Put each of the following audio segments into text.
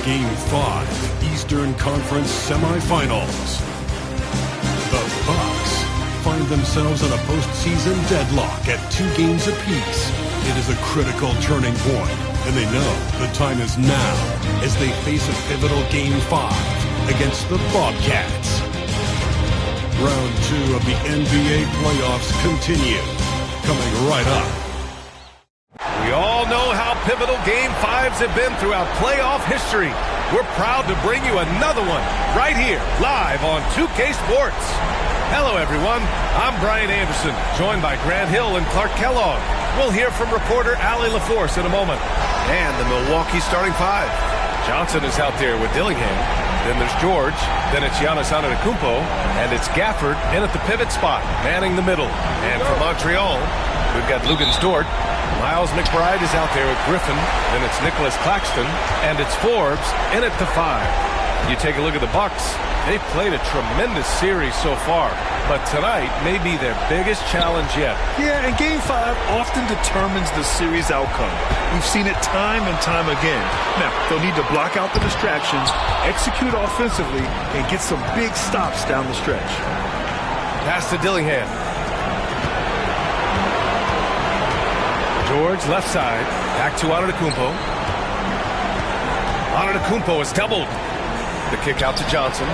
Game 5, Eastern Conference Semifinals. The Bucks find themselves in a postseason deadlock at 2 games apiece. It is a critical turning point, and they know the time is now as they face a pivotal Game 5 against the Bobcats. Round 2 of the NBA playoffs continue, coming right up. We all know how pivotal Game 5s have been throughout playoff history. We're proud to bring you another one right here, live on 2K Sports. Hello, everyone. I'm Brian Anderson, joined by Grant Hill and Clark Kellogg. We'll hear from reporter Allie LaForce in a moment. And the Milwaukee starting 5. Johnson is out there with Dillingham. Then there's George. Then it's Giannis Antetokounmpo. And it's Gafford in at the pivot spot, manning the middle. And for Montreal, we've got Luguentz-Dort. Miles McBride is out there with Griffin. Then it's Nicholas Claxton. And it's Forbes in at the 5. You take a look at the Bucks. They've played a tremendous series so far, but tonight may be their biggest challenge yet. Yeah, and Game 5 often determines the series outcome. We've seen it time and time again. Now, they'll need to block out the distractions, execute offensively, and get some big stops down the stretch. Pass to Dillingham. George, left side. Back to Antetokounmpo. Antetokounmpo is doubled. The kick out to Johnson.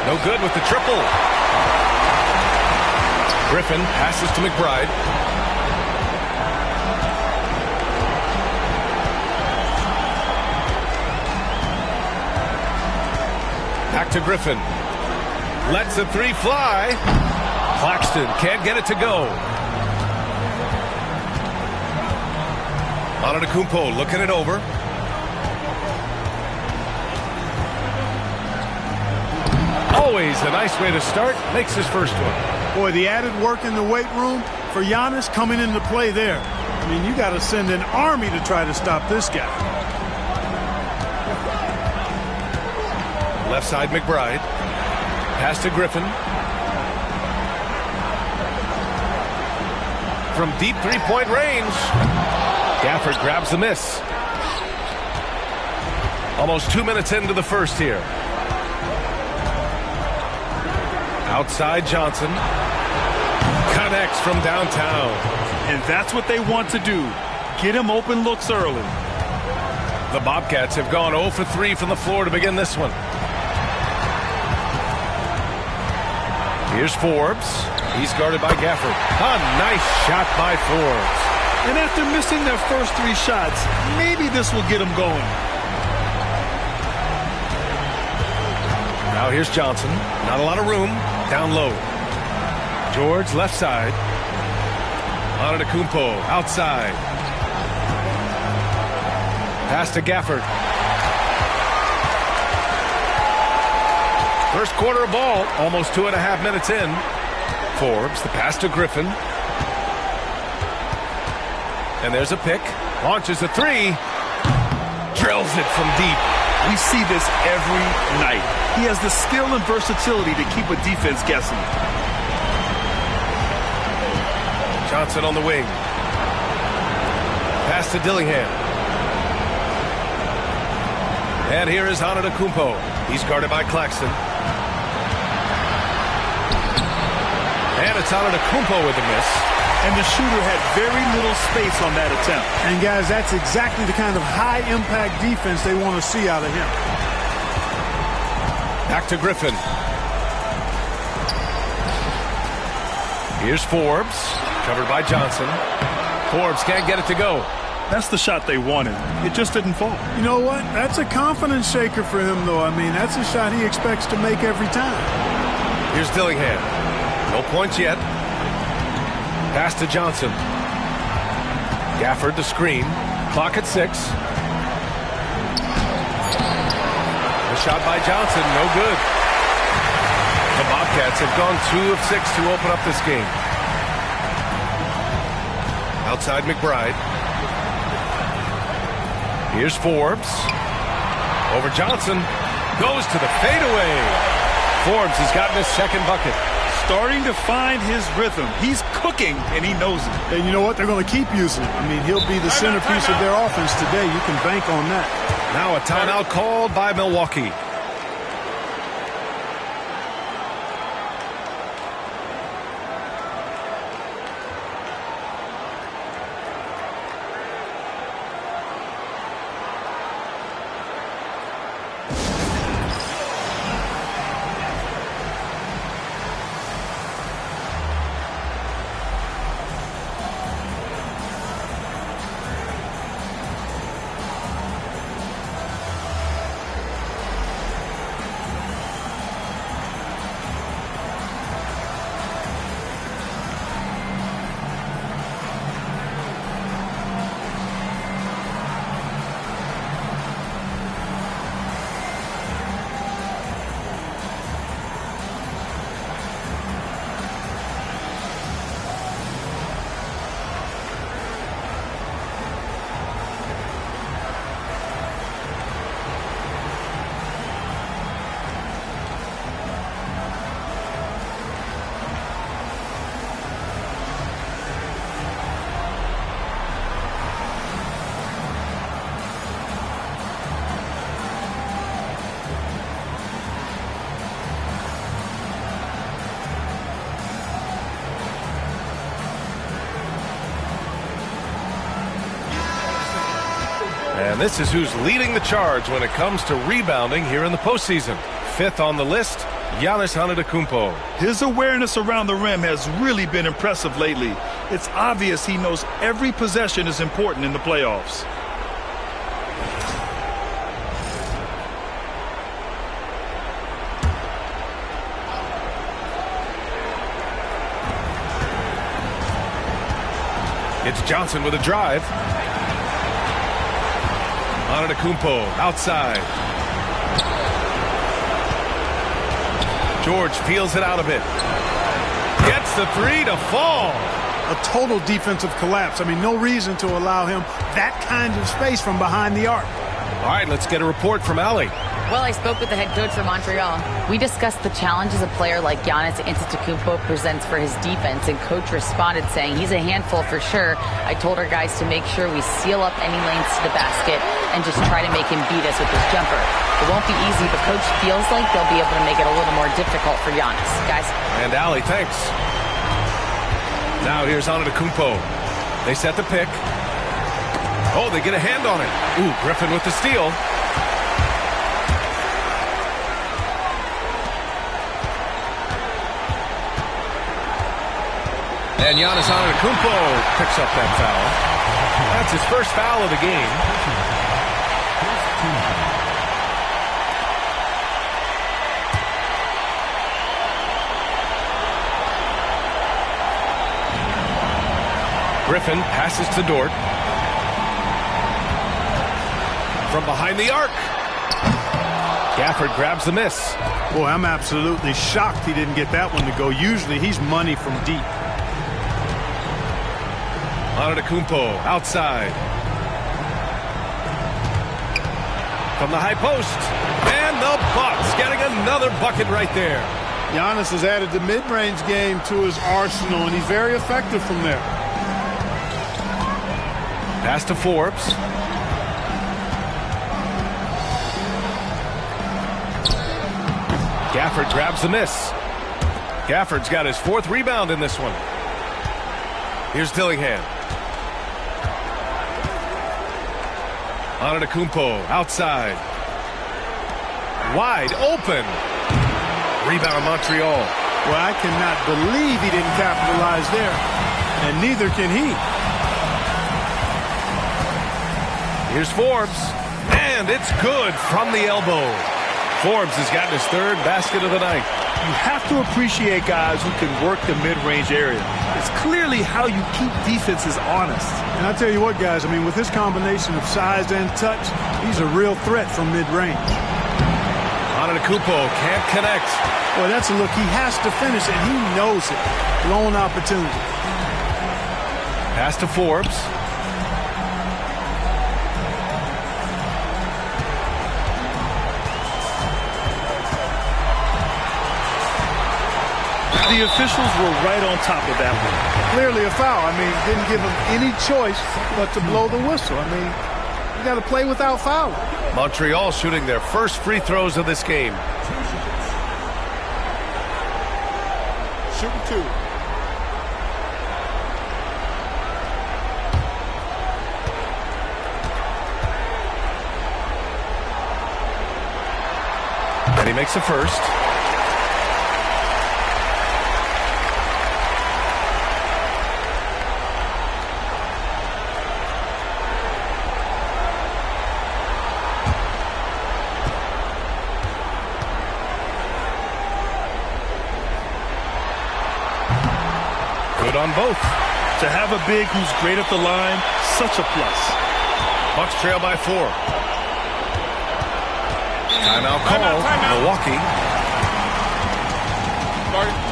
No good with the triple. Griffin passes to McBride. Back to Griffin. Lets the 3 fly. Claxton can't get it to go. Antetokounmpo looking it over. Always a nice way to start. Makes his first one. Boy, the added work in the weight room for Giannis coming into play there. I mean, you got to send an army to try to stop this guy. Left side, McBride. Pass to Griffin. From deep three-point range. Gafford grabs the miss. Almost 2 minutes into the first here. Outside Johnson. Connects from downtown. And that's what they want to do. Get him open looks early. The Bobcats have gone 0 for 3 from the floor to begin this one. Here's Forbes. He's guarded by Gafford. A nice shot by Forbes. And after missing their first 3 shots, maybe this will get them going. Now here's Johnson. Not a lot of room. Down low. George, left side. Antetokounmpo, outside. Pass to Gafford. First quarter of ball, almost 2.5 minutes in. Forbes, the pass to Griffin. And there's a pick. Launches a 3. Drills it from deep. We see this every night. He has the skill and versatility to keep a defense guessing. Johnson on the wing. Pass to Dillingham. And here is Antetokounmpo. He's guarded by Claxton. And it's Antetokounmpo with the miss. And the shooter had very little space on that attempt. And guys, that's exactly the kind of high-impact defense they want to see out of him. Back to Griffin. Here's Forbes, covered by Johnson. Forbes can't get it to go. That's the shot they wanted. It just didn't fall. You know what? That's a confidence shaker for him, though. I mean, that's a shot he expects to make every time. Here's Dillingham. No points yet. Pass to Johnson. Gafford the screen. Clock at 6. The shot by Johnson, no good. The Bobcats have gone 2 of 6 to open up this game. Outside McBride. Here's Forbes. Over Johnson. Goes to the fadeaway. Forbes has gotten his second bucket. Starting to find his rhythm. He's cooking, and he knows it. And you know what? They're going to keep using him. I mean, he'll be the centerpiece of their offense today. You can bank on that. Now a timeout called by Milwaukee. And this is who's leading the charge when it comes to rebounding here in the postseason. 5th on the list, Giannis Antetokounmpo. His awareness around the rim has really been impressive lately. It's obvious he knows every possession is important in the playoffs. It's Johnson with a drive. Antetokounmpo outside. George peels it out of it. Gets the three to fall. A total defensive collapse. I mean, no reason to allow him that kind of space from behind the arc. All right, let's get a report from Allie. Well, I spoke with the head coach for Montreal. We discussed the challenges a player like Giannis Antetokounmpo presents for his defense, and coach responded saying he's a handful for sure. I told our guys to make sure we seal up any lanes to the basket and just try to make him beat us with his jumper. It won't be easy, but coach feels like they'll be able to make it a little more difficult for Giannis. Guys. And Allie, thanks. Now here's Antetokounmpo. They set the pick. Oh, they get a hand on it. Ooh, Griffin with the steal. And Giannis Antetokounmpo picks up that foul. That's his first foul of the game. Griffin passes to Dort. From behind the arc. Gafford grabs the miss. Boy, I'm absolutely shocked he didn't get that one to go. Usually he's money from deep. Antetokounmpo outside. From the high post. And the Bucks getting another bucket right there. Giannis has added the mid-range game to his arsenal, and he's very effective from there. Pass to Forbes. Gafford grabs the miss. Gafford's got his 4th rebound in this one. Here's Dillingham. Antetokounmpo outside. Wide open. Rebound Montreal. Well, I cannot believe he didn't capitalize there. And neither can he. Here's Forbes. And it's good from the elbow. Forbes has gotten his 3rd basket of the night. You have to appreciate guys who can work the mid-range area. It's clearly how you keep defenses honest. And I tell you what, guys, I mean, with this combination of size and touch, he's a real threat from mid-range. Antetokounmpo can't connect. Boy, that's a look he has to finish, and he knows it. Blown opportunity. Pass to Forbes. The officials were right on top of that one. Clearly a foul. I mean, didn't give him any choice but to blow the whistle. I mean, You got to play without fouling. Montreal shooting their first free throws of this game. Shooting 2. And he makes the first. Good on both. To have a big who's great at the line, such a plus. Bucks trail by 4. Timeout call. Milwaukee. Sorry.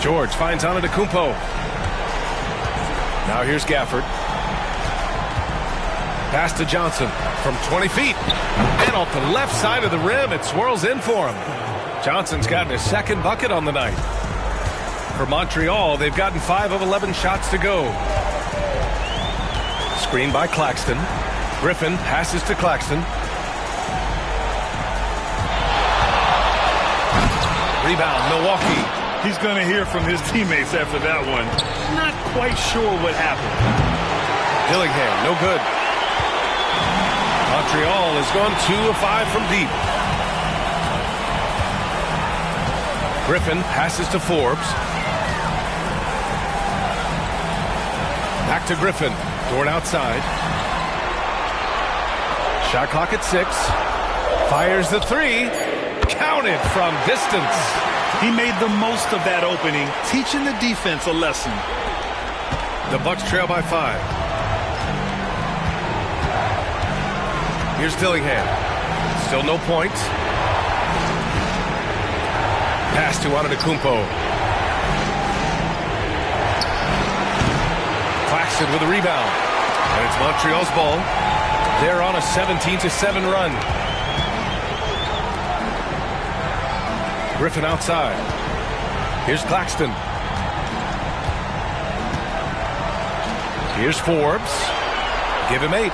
George finds Antetokounmpo. Now here's Gafford. Pass to Johnson from 20 feet. And off the left side of the rim, it swirls in for him. Johnson's gotten his second bucket on the night. For Montreal, they've gotten 5 of 11 shots to go. Screen by Claxton. Griffin passes to Claxton. Rebound, Milwaukee. He's going to hear from his teammates after that one. Not quite sure what happened. Dillingham, no good. Montreal has gone 2 of 5 from deep. Griffin passes to Forbes. Back to Griffin. Dort outside. Shot clock at 6. Fires the 3. Counted from distance. He made the most of that opening, teaching the defense a lesson. The Bucks trail by 5. Here's Dillingham. Still no points. Pass to Antetokounmpo. Claxton with a rebound. And it's Montreal's ball. They're on a 17-7 run. Griffin outside. Here's Claxton. Here's Forbes. Give him 8.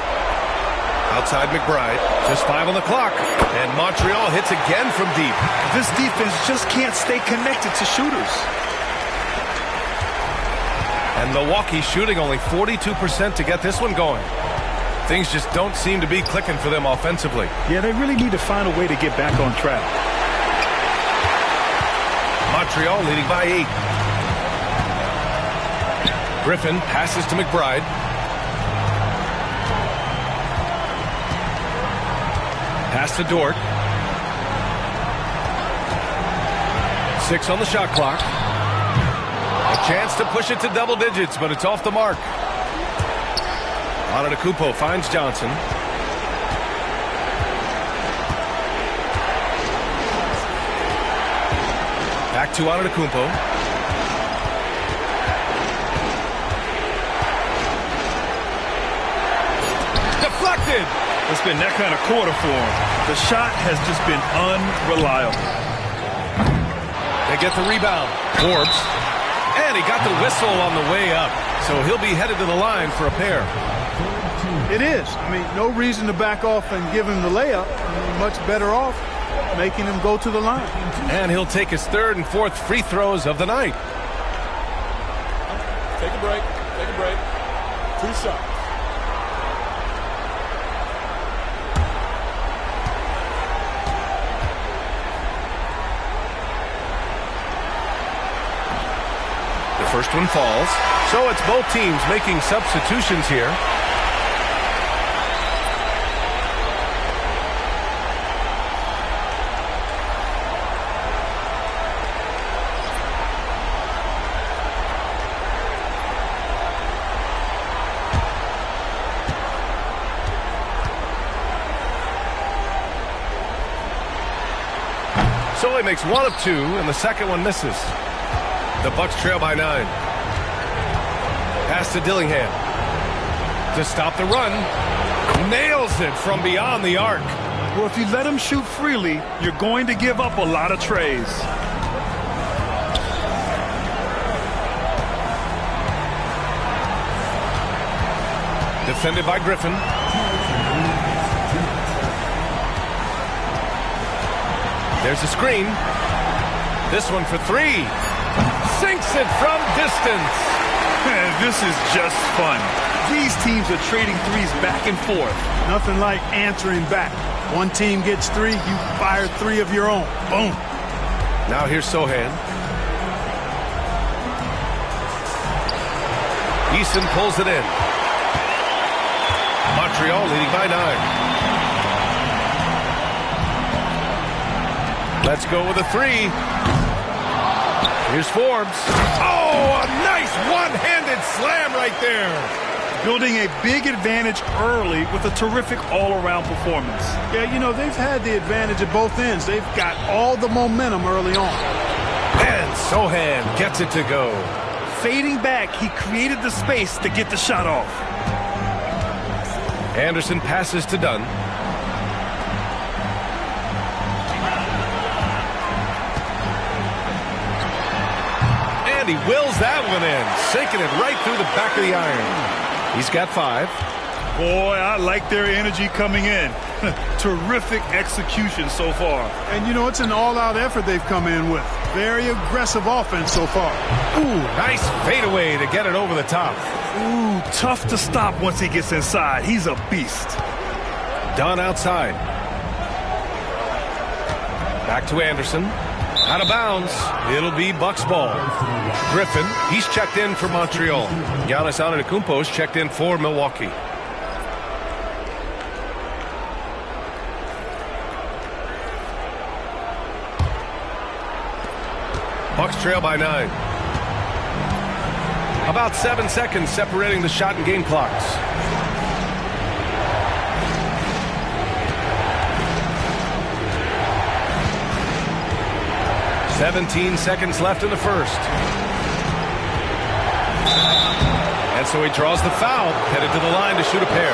Outside McBride. Just 5 on the clock. And Montreal hits again from deep. This defense just can't stay connected to shooters. And Milwaukee shooting only 42% to get this one going. Things just don't seem to be clicking for them offensively. Yeah, they really need to find a way to get back on track. Montreal leading by 8. Griffin passes to McBride. Pass to Dort. 6 on the shot clock. A chance to push it to double digits, but it's off the mark. Antetokounmpo finds Johnson. Back to Antetokounmpo. Deflected! It's been that kind of quarter for him. The shot has just been unreliable. They get the rebound. Forbes. And he got the whistle on the way up. So he'll be headed to the line for a pair. It is. I mean, no reason to back off and give him the layup. I mean, much better off making him go to the line. And he'll take his 3rd and 4th free throws of the night. Take a break. Take a break. 2 shots. The First one falls. So it's both teams making substitutions here. So he makes one of two, and the second one misses. The Bucks trail by 9. Pass to Dillingham. To stop the run. Nails it from beyond the arc. Well, if you let him shoot freely, you're going to give up a lot of trays. Defended by Griffin. There's a screen. This one for 3. Sinks it from distance. This is just fun. These teams are trading threes back and forth. Nothing like answering back. One team gets 3, you fire 3 of your own. Boom. Now here's Sohan. Eason pulls it in. Montreal leading by 9. Let's go with a 3. Here's Forbes. Oh, a nice one-handed slam right there. Building a big advantage early with a terrific all-around performance. Yeah, you know, they've had the advantage at both ends. They've got all the momentum early on. And Sohan gets it to go. Fading back, he created the space to get the shot off. Anderson passes to Dunn. And he wills that one in, sinking it right through the back of the iron. He's got 5. Boy, I like their energy coming in. Terrific execution so far. And, you know, it's an all-out effort they've come in with. Very aggressive offense so far. Ooh, nice fadeaway to get it over the top. Ooh, tough to stop once he gets inside. He's a beast. Dunn outside. Back to Anderson. Out of bounds. It'll be Bucks ball. Griffin, he's checked in for Montreal. Giannis Antetokounmpo's checked in for Milwaukee. Bucks trail by 9. About 7 seconds separating the shot and game clocks. "17 seconds left in the first. And so he draws the foul, headed to the line to shoot a pair.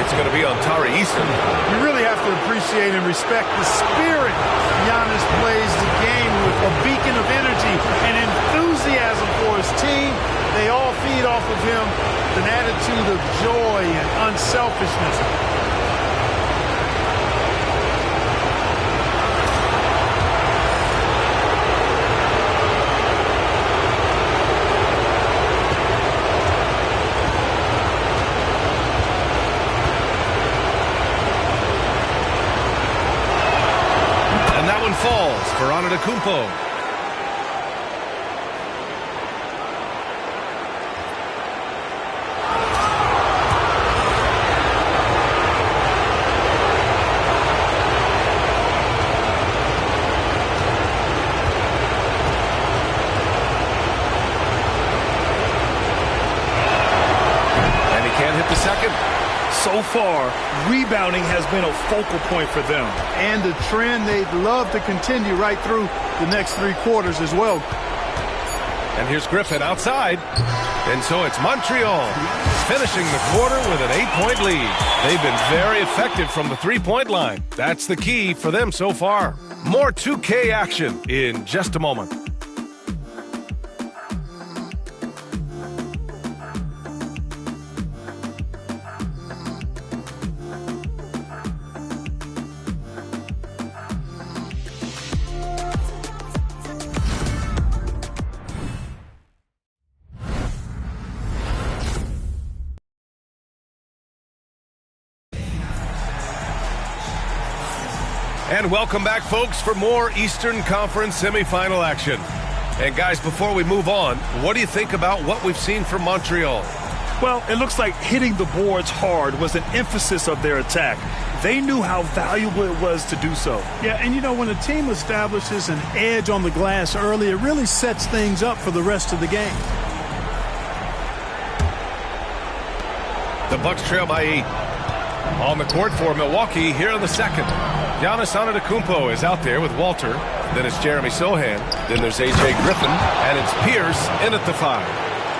It's going to be on Tari Eason. You really have to appreciate and respect the spirit Giannis plays the game with, a beacon of energy and enthusiasm for his team. They all feed off of him, an attitude of joy and unselfishness. Falls for Antetokounmpo. And he can't hit the second. So far, rebounding has been a focal point for them. And a trend they'd love to continue right through the next 3 quarters as well. And here's Griffin outside. And so it's Montreal finishing the quarter with an 8-point lead. They've been very effective from the 3-point line. That's the key for them so far. More 2K action in just a moment. And welcome back, folks, for more Eastern Conference semifinal action. And guys, before we move on, what do you think about what we've seen from Montreal? Well, it looks like hitting the boards hard was an emphasis of their attack. They knew how valuable it was to do so. Yeah, and you know, when a team establishes an edge on the glass early, it really sets things up for the rest of the game. The Bucks trail by 8. On the court for Milwaukee here in the second. Giannis Antetokounmpo is out there with Walter. Then it's Jeremy Sohan. Then there's A.J. Griffin. And it's Pierce in at the 5.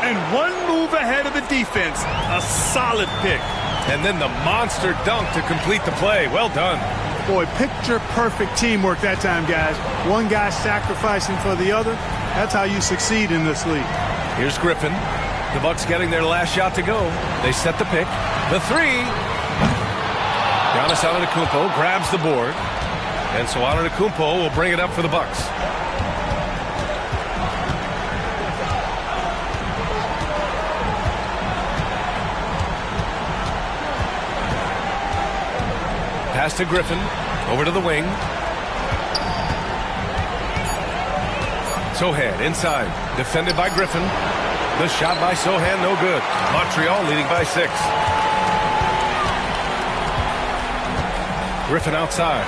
And one move ahead of the defense. A solid pick. And then the monster dunk to complete the play. Well done. Boy, picture-perfect teamwork that time, guys. One guy sacrificing for the other. That's how you succeed in this league. Here's Griffin. The Bucks getting their last shot to go. They set the pick. The 3. Giannis Antetokounmpo grabs the board. And so Antetokounmpo will bring it up for the Bucks. Pass to Griffin. Over to the wing. Sohan inside. Defended by Griffin. The shot by Sohan, no good. Montreal leading by 6. Griffin outside.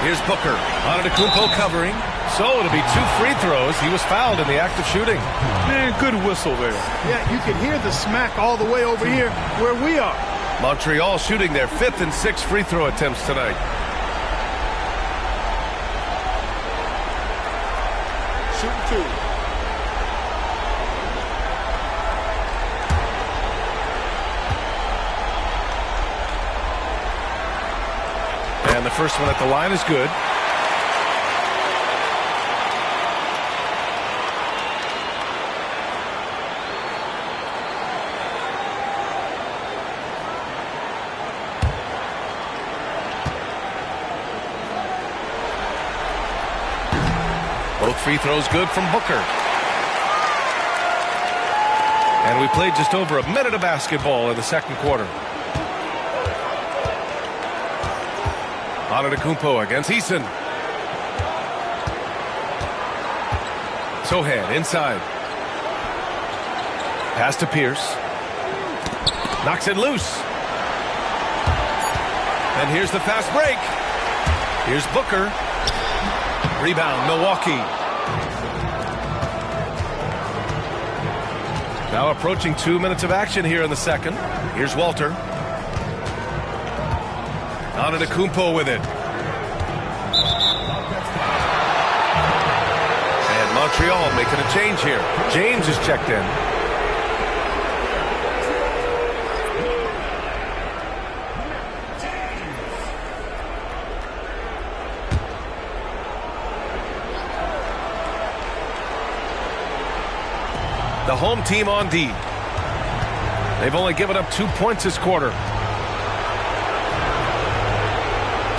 Here's Booker. Antetokounmpo covering. So it'll be 2 free throws. He was fouled in the act of shooting. Man, good whistle there. Yeah, you can hear the smack all the way over here where we are. Montreal shooting their 5th and 6th free throw attempts tonight. Shooting 2. And the first one at the line is good. Both free throws good from Booker. And we played just over a minute of basketball in the second quarter. Antetokounmpo against Eason. Sohan inside. Pass to Pierce. Knocks it loose. And here's the fast break. Here's Booker. Rebound, Milwaukee. Now approaching 2 minutes of action here in the second. Here's Walter. Antetokounmpo with it. And Montreal making a change here. James is checked in. The home team on D. They've only given up 2 points this quarter.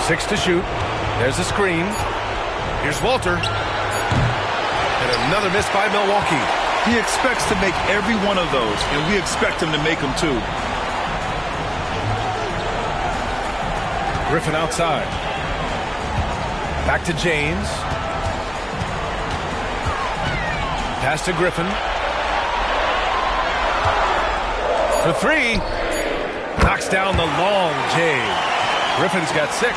6 to shoot. There's a screen. Here's Walter. And another miss by Milwaukee. He expects to make every one of those, and we expect him to make them too. Griffin outside. Back to James. Pass to Griffin. For 3. Knocks down the long J. Griffin's got 6.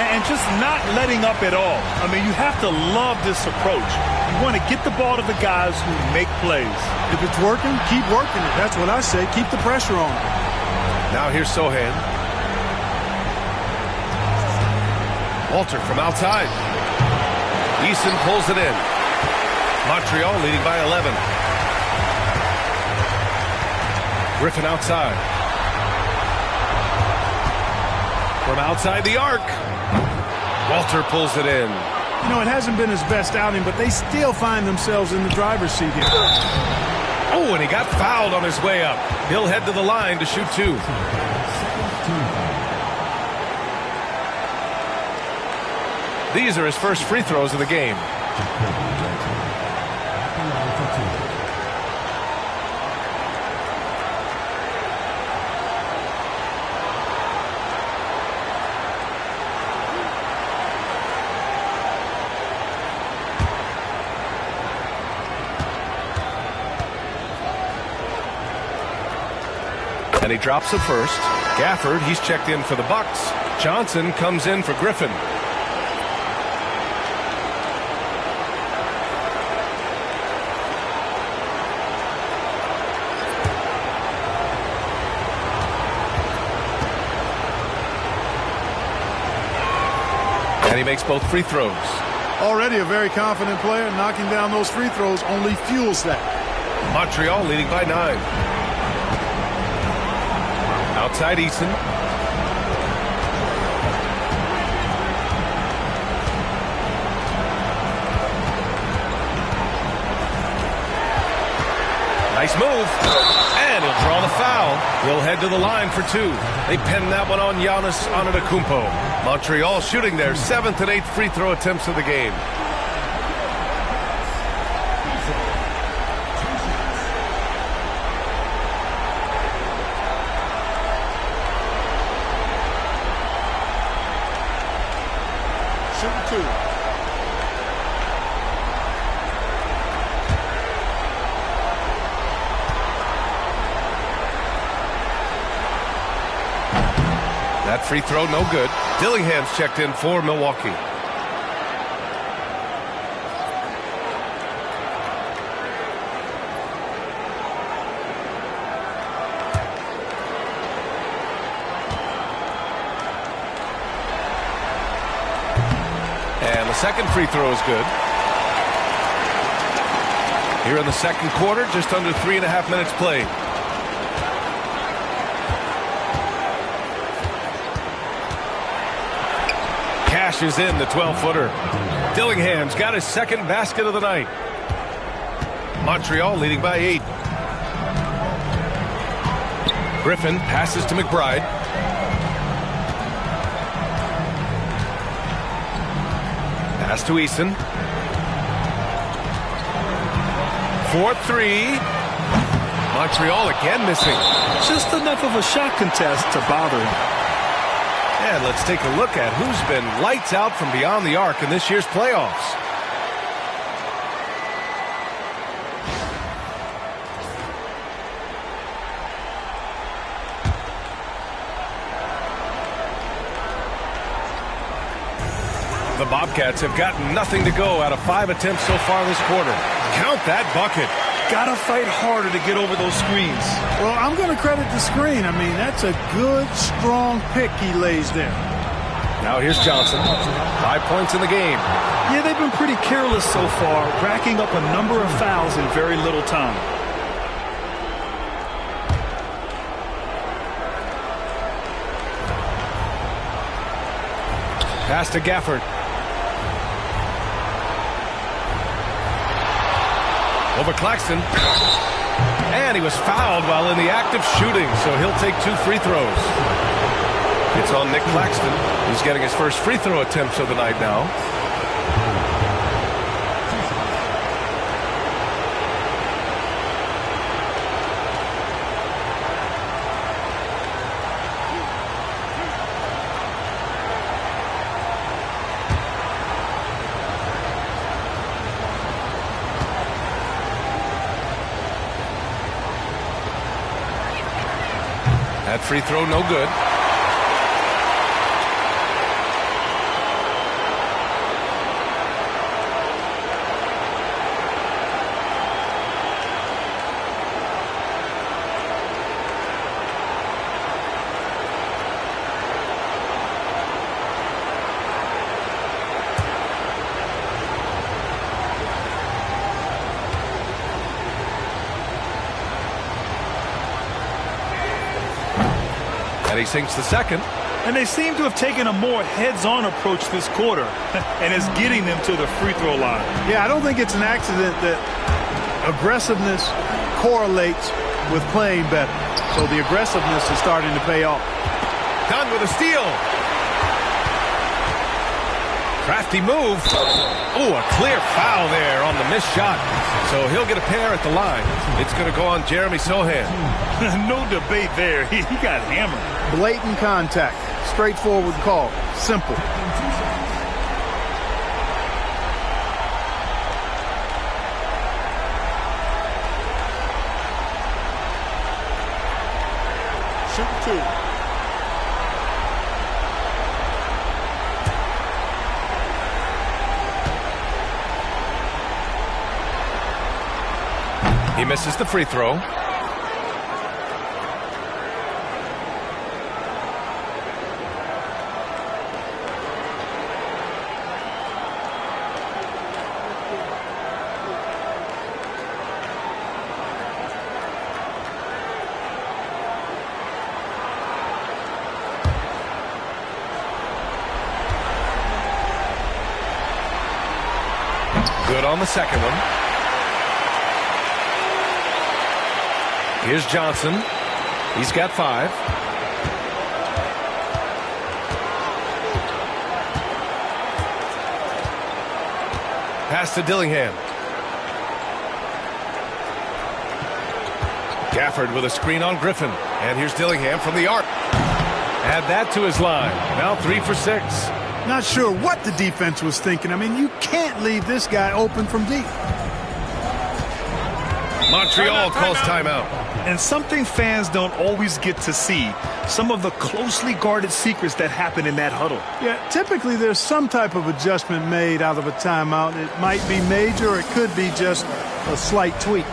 And just not letting up at all. I mean, you have to love this approach. You want to get the ball to the guys who make plays. If it's working, keep working it. That's what I say. Keep the pressure on. Now here's Sohan. Walter from outside. Eason pulls it in. Montreal leading by 11. Griffin outside. From outside the arc. Walter pulls it in. You know, it hasn't been his best outing, but they still find themselves in the driver's seat here. Oh, and he got fouled on his way up. He'll head to the line to shoot 2. These are his first free throws of the game. And he drops the first. Gafford, he's checked in for the Bucks. Johnson comes in for Griffin. And he makes both free throws. Already a very confident player. Knocking down those free throws only fuels that. Montreal leading by 9. Outside Eason. Nice move. And he'll draw the foul. He'll head to the line for 2. They pen that one on Giannis Antetokounmpo. Montreal shooting their 7th and 8th free throw attempts of the game. Shooting 2. That free throw, no good. Dillingham's checked in for Milwaukee. And the second free throw is good. Here in the second quarter, just under 3.5 minutes played. Cashes in the 12-footer. Dillingham's got his second basket of the night. Montreal leading by 8. Griffin passes to McBride. Pass to Eason. 4-3. Montreal again missing. Just enough of a shot contest to bother him. And let's take a look at who's been lights out from beyond the arc in this year's playoffs. The Bobcats have gotten nothing to go out of 5 attempts so far this quarter. Count that bucket. Gotta fight harder to get over those screens. Well, I'm going to credit the screen. I mean, that's a good, strong pick he lays there. Now here's Johnson. 5 points in the game. Yeah, they've been pretty careless so far, racking up a number of fouls in very little time. Pass to Gafford. Over Claxton. And he was fouled while in the act of shooting, so he'll take 2 free throws. It's on Nick Claxton. He's getting his first free throw attempts of the night now. That free throw no good. And he sinks the second. And they seem to have taken a more heads-on approach this quarter, and it's getting them to the free throw line. Yeah, I don't think it's an accident that aggressiveness correlates with playing better. So the aggressiveness is starting to pay off. Done with a steal. Crafty move. Oh, a clear foul there on the missed shot. So he'll get a pair at the line. It's going to go on Jeremy Sohan. No debate there. He got hammered. Blatant contact. Straightforward call. Simple. 2. He misses the free throw. Good on the second one. Here's Johnson. He's got 5. Pass to Dillingham. Gafford with a screen on Griffin. And here's Dillingham from the arc. Add that to his line. Now 3 for 6. Not sure what the defense was thinking. I mean, you can't leave this guy open from deep. Montreal calls timeout. And something fans don't always get to see, some of the closely guarded secrets that happen in that huddle. Yeah, typically there's some type of adjustment made out of a timeout. It might be major or it could be just a slight tweak.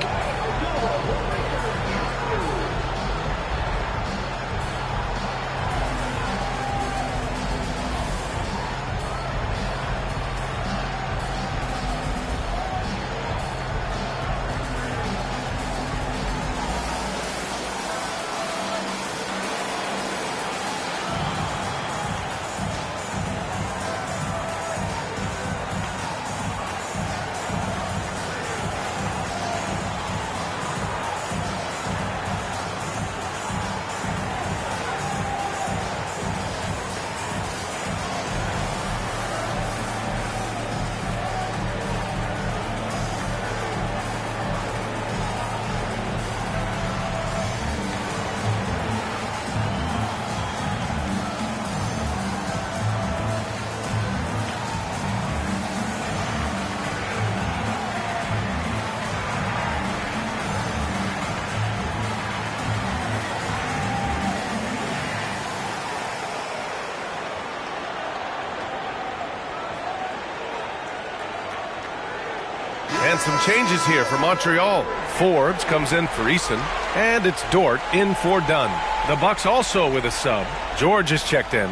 And some changes here for Montreal. Forbes comes in for Eason, and it's Dort in for Dunn. The Bucks also with a sub. George is checked in.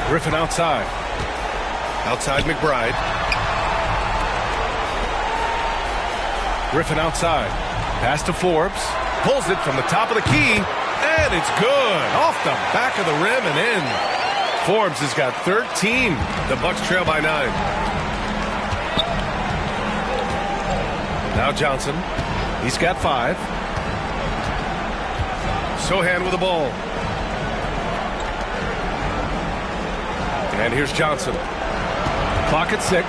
Griffin outside. Outside McBride. Griffin outside. Pass to Forbes. Pulls it from the top of the key. And it's good. Off the back of the rim and in. Forbes has got 13. The Bucks trail by 9. Now Johnson. He's got 5. Sohan with the ball. And here's Johnson. Clock at 6.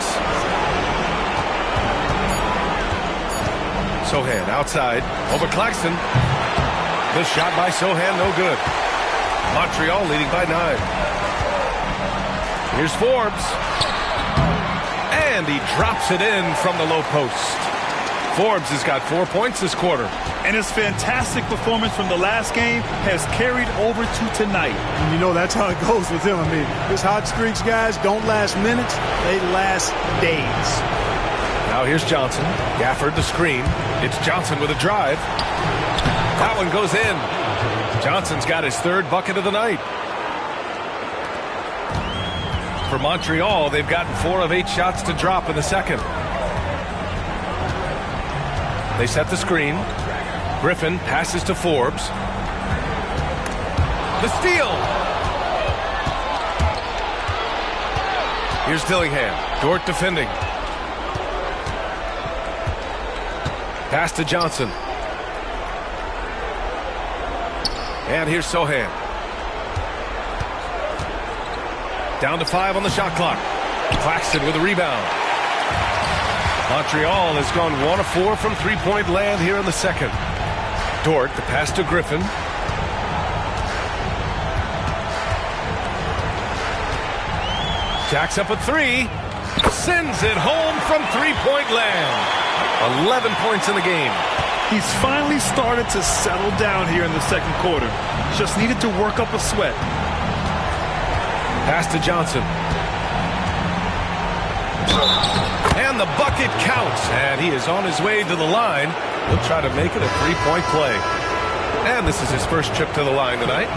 Sohan outside. Over Claxton. The shot by Sohan, no good. Montreal leading by 9. Here's Forbes. And he drops it in from the low post. Forbes has got 4 points this quarter. And his fantastic performance from the last game has carried over to tonight. And you know that's how it goes with him. I mean, his hot streaks, guys, don't last minutes. They last days. Now here's Johnson. Gafford the screen. It's Johnson with a drive. That one goes in. Johnson's got his 3rd bucket of the night. For Montreal, they've gotten 4 of 8 shots to drop in the second. They set the screen. Griffin passes to Forbes. The steal. Here's Dillingham. Dort defending. Pass to Johnson. And here's Sohan. Down to 5 on the shot clock. Claxton with a rebound. Montreal has gone 1 of 4 from three-point land here in the second. Dort, the pass to Griffin. Jacks up a three. Sends it home from three-point land. 11 points in the game. He's finally started to settle down here in the second quarter. Just needed to work up a sweat. Pass to Johnson. And the bucket counts. And he is on his way to the line. He'll try to make it a three-point play. And this is his first trip to the line tonight.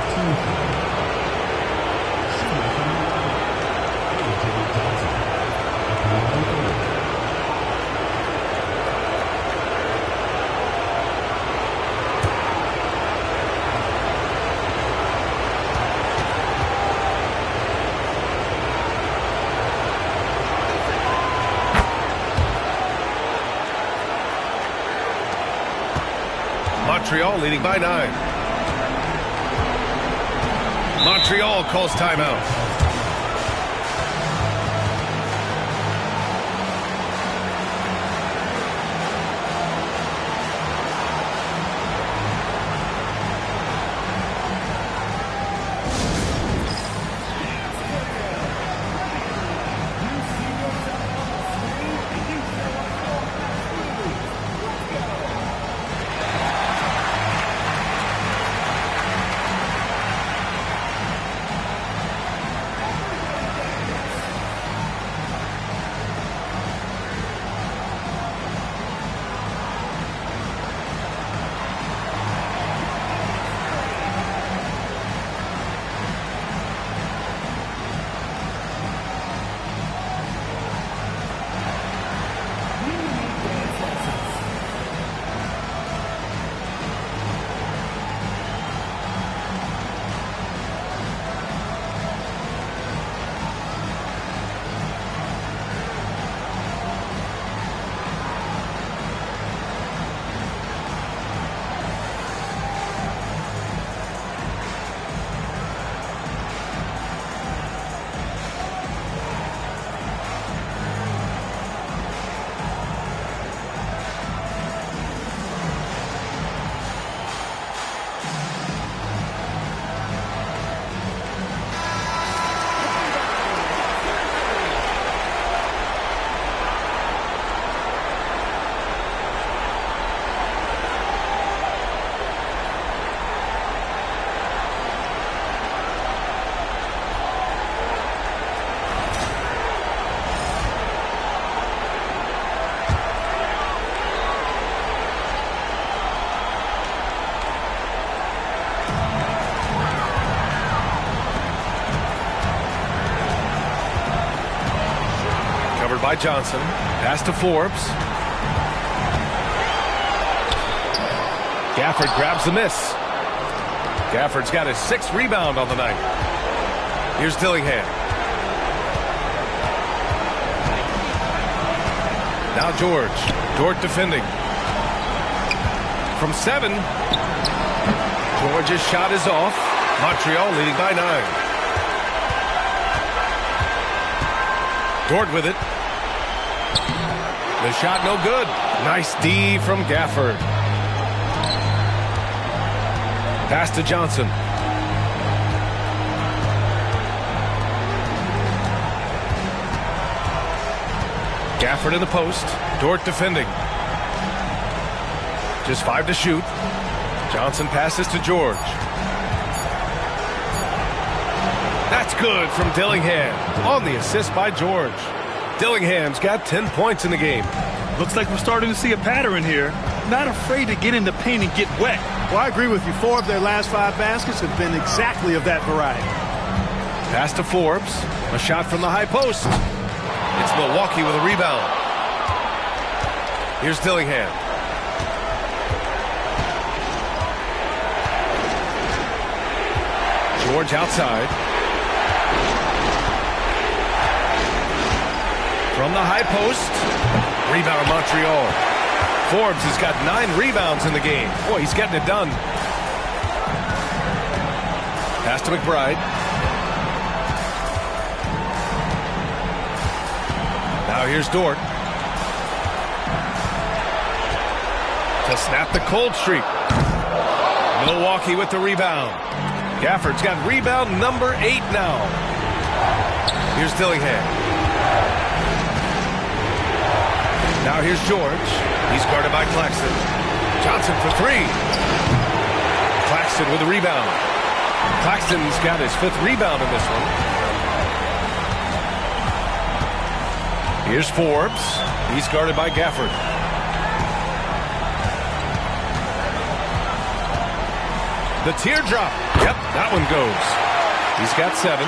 Montreal leading by 9. Montreal calls timeout. By Johnson. Pass to Forbes. Gafford grabs the miss. Gafford's got his 6th rebound on the night. Here's Dillingham. Now George. Dort defending. From 7. George's shot is off. Montreal leading by 9. Dort with it. The shot no good. Nice D from Gafford. Pass to Johnson. Gafford in the post. Dort defending. Just 5 to shoot. Johnson passes to George. That's good from Dillingham. On the assist by George. Dillingham's got 10 points in the game. Looks like we're starting to see a pattern here. Not afraid to get in the paint and get wet. Well, I agree with you. 4 of their last 5 baskets have been exactly of that variety. Pass to Forbes. A shot from the high post. It's Milwaukee with a rebound. Here's Dillingham. George outside. From the high post. Rebound Montreal. Forbes has got 9 rebounds in the game. Boy, he's getting it done. Pass to McBride. Now here's Dort. To snap the cold streak. Milwaukee with the rebound. Gafford's got rebound number 8 now. Here's Dillingham. Now here's George. He's guarded by Claxton. Johnson for 3. Claxton with the rebound. Claxton's got his 5th rebound in this one. Here's Forbes. He's guarded by Gafford. The teardrop. Yep, that one goes. He's got 7.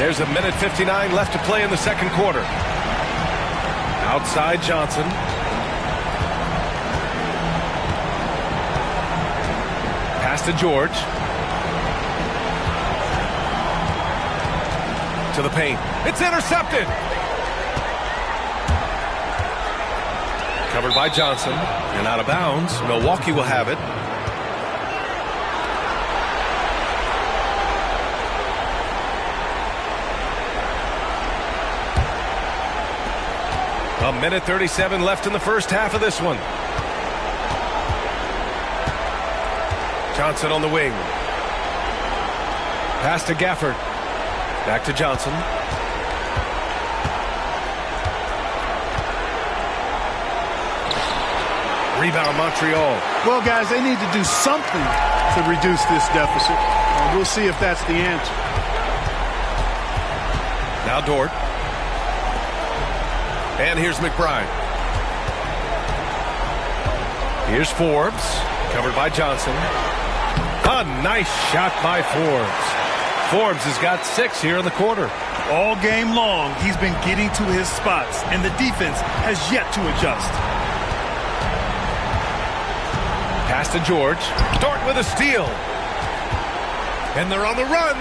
There's a minute 59 left to play in the second quarter. Outside Johnson. Pass to George. To the paint. It's intercepted. Covered by Johnson. And out of bounds. Milwaukee will have it. A minute 37 left in the first half of this one. Johnson on the wing. Pass to Gafford. Back to Johnson. Rebound Montreal. Well, guys, they need to do something to reduce this deficit. We'll see if that's the answer. Now Dort. And here's McBride. Here's Forbes. Covered by Johnson. A nice shot by Forbes. Forbes has got 6 here in the quarter. All game long, he's been getting to his spots, and the defense has yet to adjust. Pass to George. Dort with a steal. And they're on the run.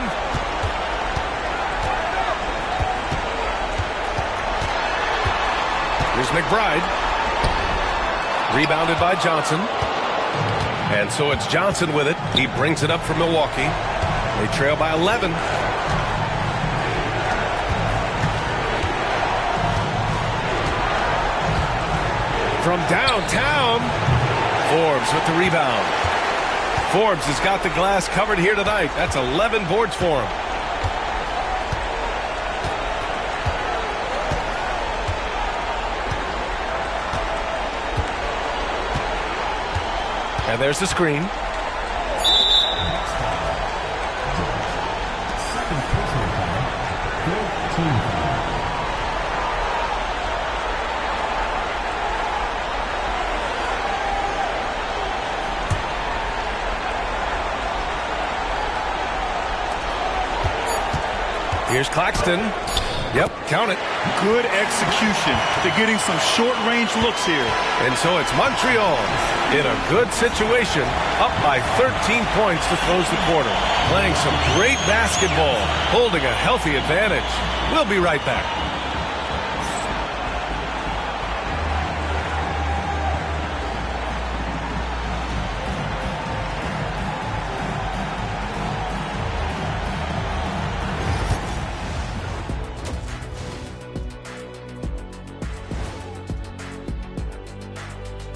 Here's McBride. Rebounded by Johnson. And so it's Johnson with it. He brings it up for Milwaukee. They trail by 11. From downtown, Forbes with the rebound. Forbes has got the glass covered here tonight. That's 11 boards for him. And there's the screen. Here's Claxton. Yep, count it. Good execution. They're getting some short-range looks here. And so it's Montreal in a good situation, up by 13 points to close the quarter. Playing some great basketball, holding a healthy advantage. We'll be right back.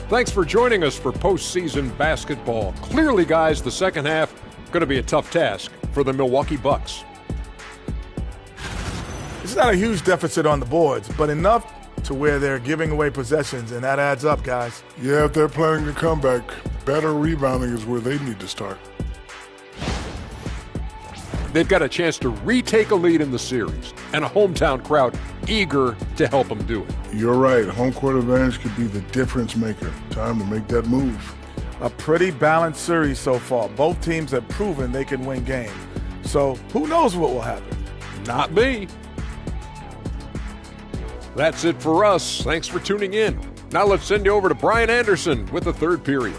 Thanks for joining us for postseason basketball. Clearly, guys, the second half going to be a tough task for the Milwaukee Bucks. It's not a huge deficit on the boards, but enough to where they're giving away possessions, and that adds up, guys. Yeah, if they're planning a comeback, better rebounding is where they need to start. They've got a chance to retake a lead in the series, and a hometown crowd eager to help them do it. You're right. Home court advantage could be the difference maker. Time to make that move. A pretty balanced series so far. Both teams have proven they can win games. So who knows what will happen? Not me. That's it for us. Thanks for tuning in. Now let's send you over to Brian Anderson with the third period.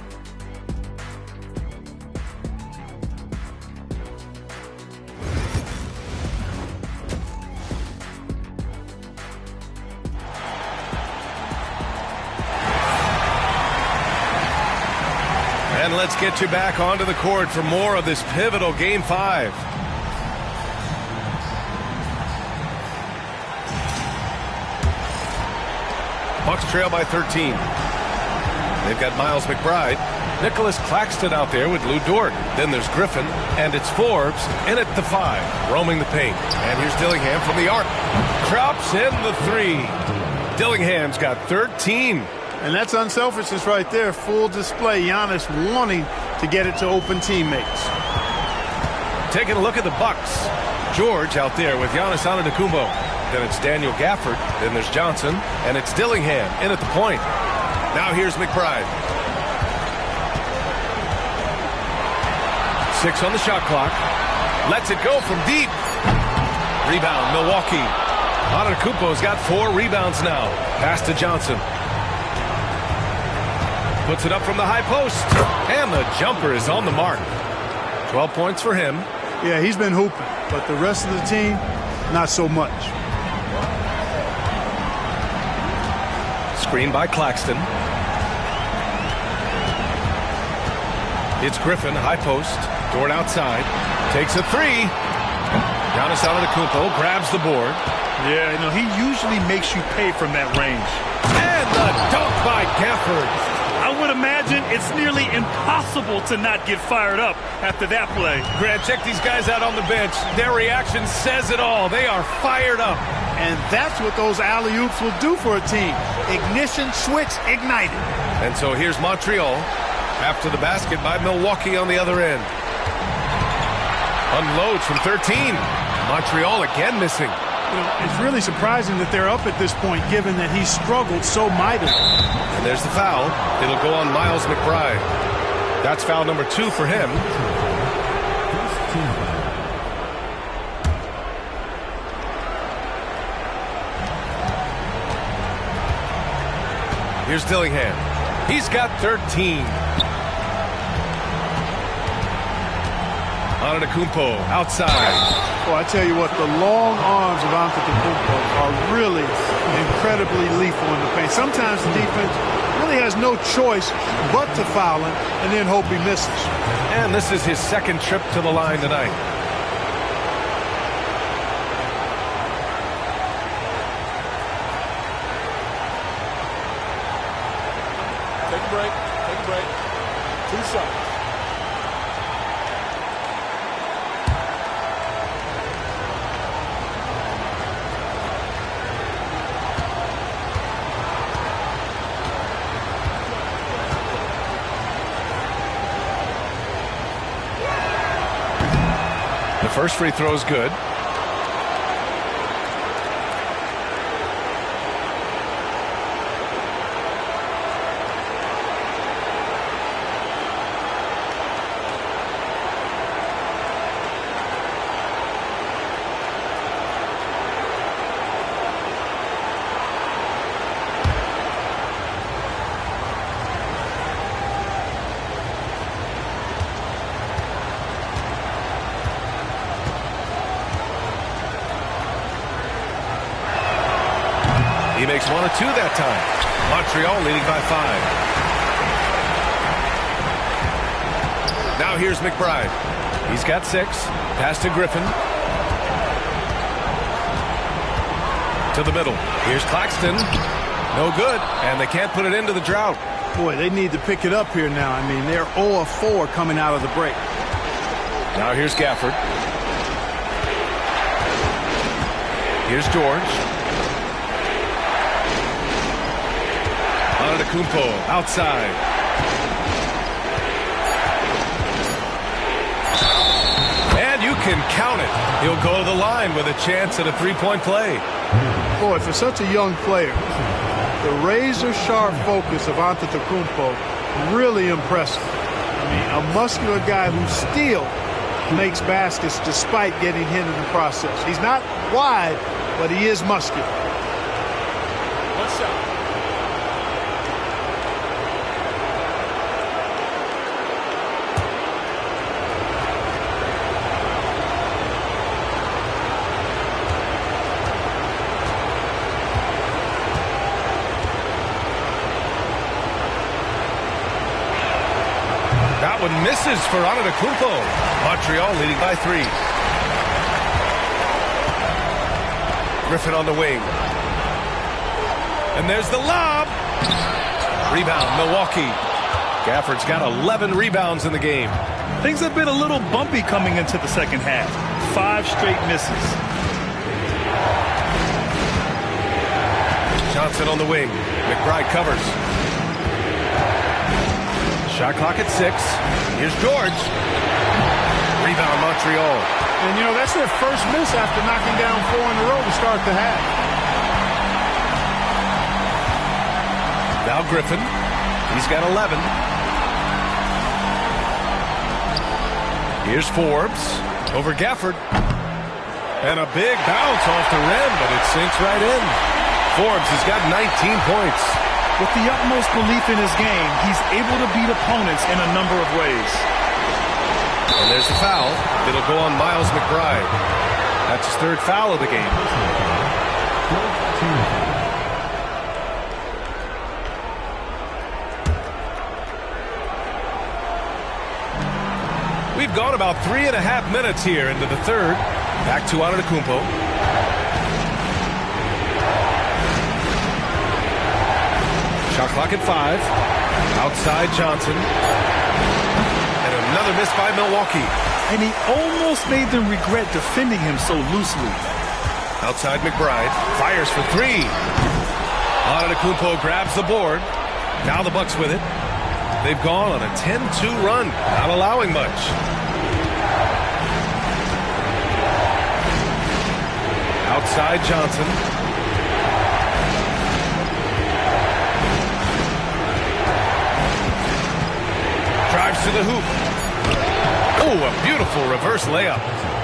And let's get you back onto the court for more of this pivotal Game 5. Bucks trail by 13. They've got Miles McBride. Nicholas Claxton out there with Lou Dort. Then there's Griffin, and it's Forbes in at the 5, roaming the paint. And here's Dillingham from the arc. Drops in the 3. Dillingham's got 13. And that's unselfishness right there. Full display. Giannis wanting to get it to open teammates. Taking a look at the Bucks. George out there with Giannis Antetokounmpo. Then it's Daniel Gafford. Then there's Johnson. And it's Dillingham in at the point. Now here's McBride. 6 on the shot clock. Lets it go from deep. Rebound, Milwaukee. Antetokounmpo's got 4 rebounds now. Pass to Johnson. Puts it up from the high post. And the jumper is on the mark. 12 points for him. Yeah, he's been hooping. But the rest of the team, not so much. Screen by Claxton. It's Griffin, high post. Dort outside. Takes a 3. Giannis Antetokounmpo grabs the board. Yeah, he usually makes you pay from that range. And the dunk by Gafford. I would imagine it's nearly impossible to not get fired up after that play. Grant, check these guys out on the bench. Their reaction says it all. They are fired up. And that's what those alley-oops will do for a team. Ignition switch ignited. And so here's Montreal after the basket by Milwaukee on the other end. Unloads from 13. Montreal again missing. It's really surprising that they're up at this point, given that he struggled so mightily. And there's the foul. It'll go on Miles McBride. That's foul number 2 for him. Here's Dillingham. He's got 13. Antetokounmpo outside. Well, I tell you what, the long arms of Antetokounmpo are really incredibly lethal in the paint. Sometimes the defense really has no choice but to foul him and then hope he misses. And this is his second trip to the line tonight. Take a break. Take a break. 2 shots. The first free throw is good. He makes 1 or 2 that time. Montreal leading by 5. Now here's McBride. He's got 6. Pass to Griffin. To the middle. Here's Claxton. No good. And they can't put it into the drought. Boy, they need to pick it up here now. I mean, they're 0 of 4 coming out of the break. Now here's Gafford. Here's George. Antetokounmpo outside. And you can count it. He'll go to the line with a chance at a 3-point play. Boy, for such a young player, the razor-sharp focus of Antetokounmpo, really impressive. I mean, a muscular guy who still makes baskets despite getting hit in the process. He's not wide, but he is muscular. One shot. That one misses for Antetokounmpo. Montreal leading by 3. Griffin on the wing. And there's the lob. Rebound, Milwaukee. Gafford's got 11 rebounds in the game. Things have been a little bumpy coming into the second half. 5 straight misses. Johnson on the wing. McBride covers. Shot clock at 6. Here's George. Rebound Montreal. And, you know, that's their first miss after knocking down 4 in a row to start the half. Now Griffin. He's got 11. Here's Forbes over Gafford. And a big bounce off the rim, but it sinks right in. Forbes has got 19 points. With the utmost belief in his game, he's able to beat opponents in a number of ways. And there's the foul. It'll go on Miles McBride. That's his 3rd foul of the game. We've gone about 3.5 minutes here into the 3rd. Back to Antetokounmpo. Shot clock at 5. Outside Johnson. And another miss by Milwaukee. And he almost made them regret defending him so loosely. Outside McBride. Fires for 3. Antetokounmpo grabs the board. Now the Bucks with it. They've gone on a 10-2 run, not allowing much. Outside Johnson. Drives to the hoop. Oh, a beautiful reverse layup.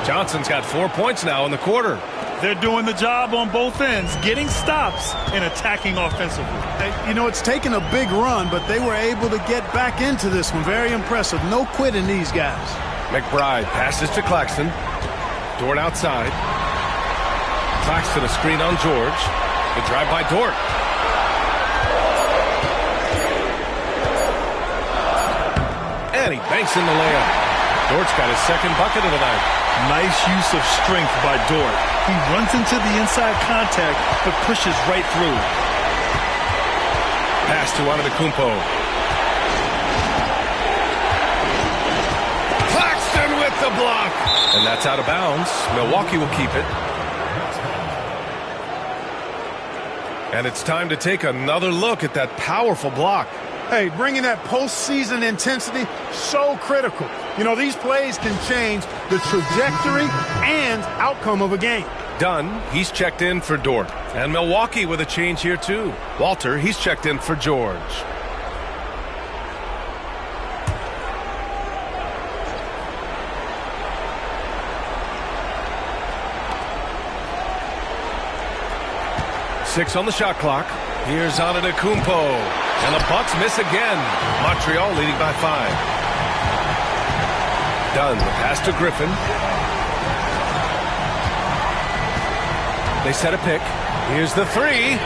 Johnson's got 4 points now in the quarter. They're doing the job on both ends, getting stops and attacking offensively. You know, it's taken a big run, but they were able to get back into this one. Very impressive. No quitting these guys. McBride passes to Claxton. Dort outside. Claxton a screen on George. The drive by Dort. And he banks in the layup. Dort's got his 2nd bucket of the night. Nice use of strength by Dort. He runs into the inside contact, but pushes right through. Pass to Antetokounmpo. Claxton with the block. And that's out of bounds. Milwaukee will keep it. And it's time to take another look at that powerful block. Hey, bringing that postseason intensity, so critical. You know, these plays can change the trajectory and outcome of a game. Dunn, he's checked in for Dort. And Milwaukee with a change here too. Walter, he's checked in for George. Six on the shot clock. Here's Antetokounmpo. And the Bucks miss again. Montreal leading by 5. Dunn, the pass to Griffin. They set a pick. Here's the 3.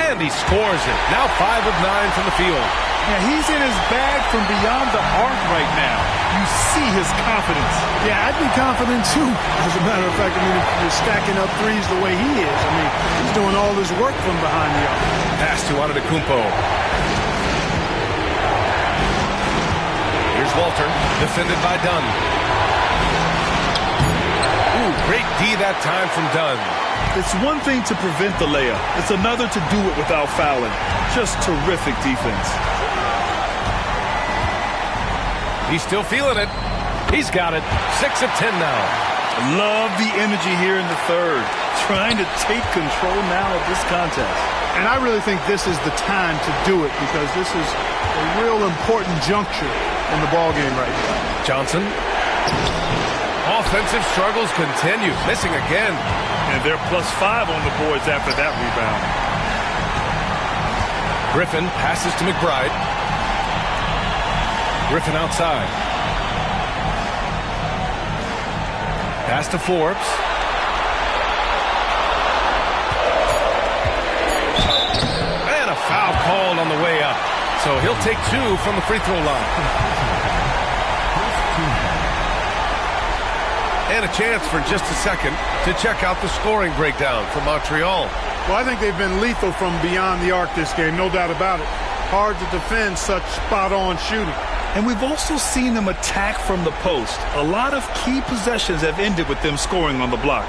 And he scores it. Now 5 of 9 from the field. Yeah, he's in his bag from beyond the arc right now. You see his confidence. Yeah, I'd be confident too. As a matter of fact, I mean, if you're stacking up threes the way he is, I mean, he's doing all this work from behind the arc. Pass to Antetokounmpo. Here's Walter, defended by Dunn. Ooh, great D that time from Dunn. It's one thing to prevent the layup. It's another to do it without fouling. Just terrific defense. He's still feeling it. He's got it. 6 of 10 now. Love the energy here in the 3rd. Trying to take control now of this contest. And I really think this is the time to do it because this is a real important juncture in the ballgame right now. Johnson. Offensive struggles continue. Missing again. And they're +5 on the boards after that rebound. Griffin passes to McBride. Griffin outside. Pass to Forbes. And a foul called on the way up. So he'll take 2 from the free throw line. And a chance for just a second to check out the scoring breakdown for Montreal. Well, I think they've been lethal from beyond the arc this game, no doubt about it. hard to defend such spot-on shooting. And we've also seen them attack from the post. A lot of key possessions have ended with them scoring on the block.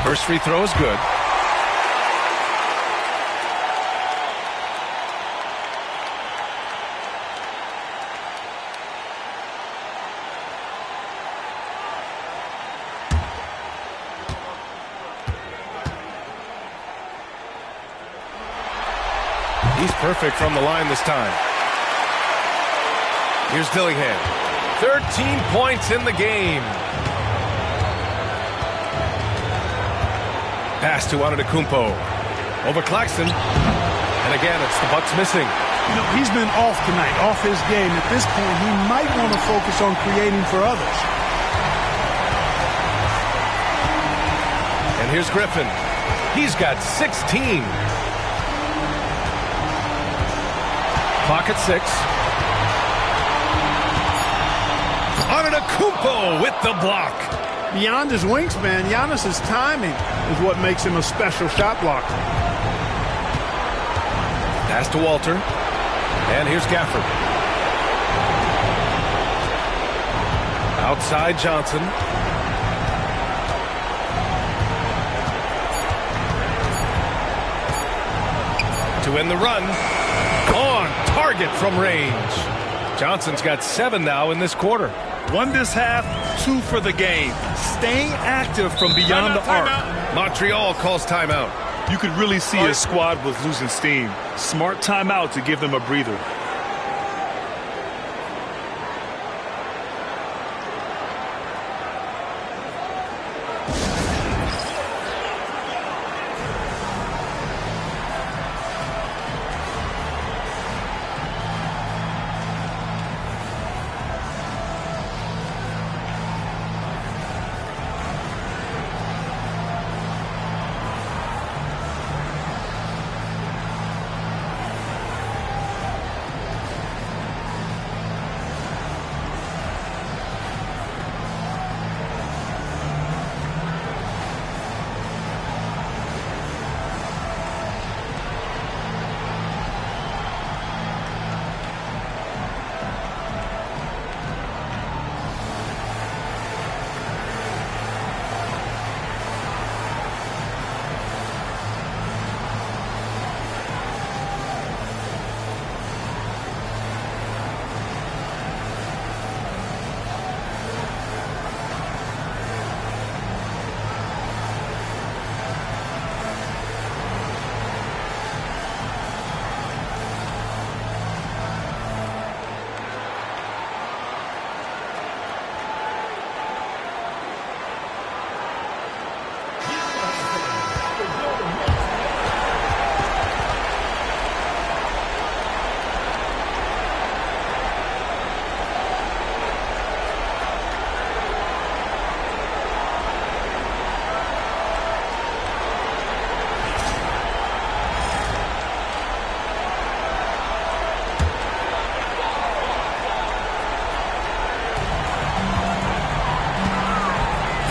First free throw is good. He's perfect from the line this time. Here's Dillingham. 13 points in the game. Pass to Antetokounmpo. Over Claxton. And again, it's the Bucks missing. You know, he's been off tonight, off his game. At this point, he might want to focus on creating for others. And here's Griffin. He's got 16. Clock at 6. Antetokounmpo with the block. Beyond his wingspan, Giannis's timing is what makes him a special shot blocker. Pass to Walter. And here's Gafford. Outside Johnson. To end the run. On target from range. Johnson's got 7 now in this quarter. 1 this half, 2 for the game. Staying active from beyond the arc. Montreal calls timeout. You could really see his squad was losing steam. Smart timeout to give them a breather.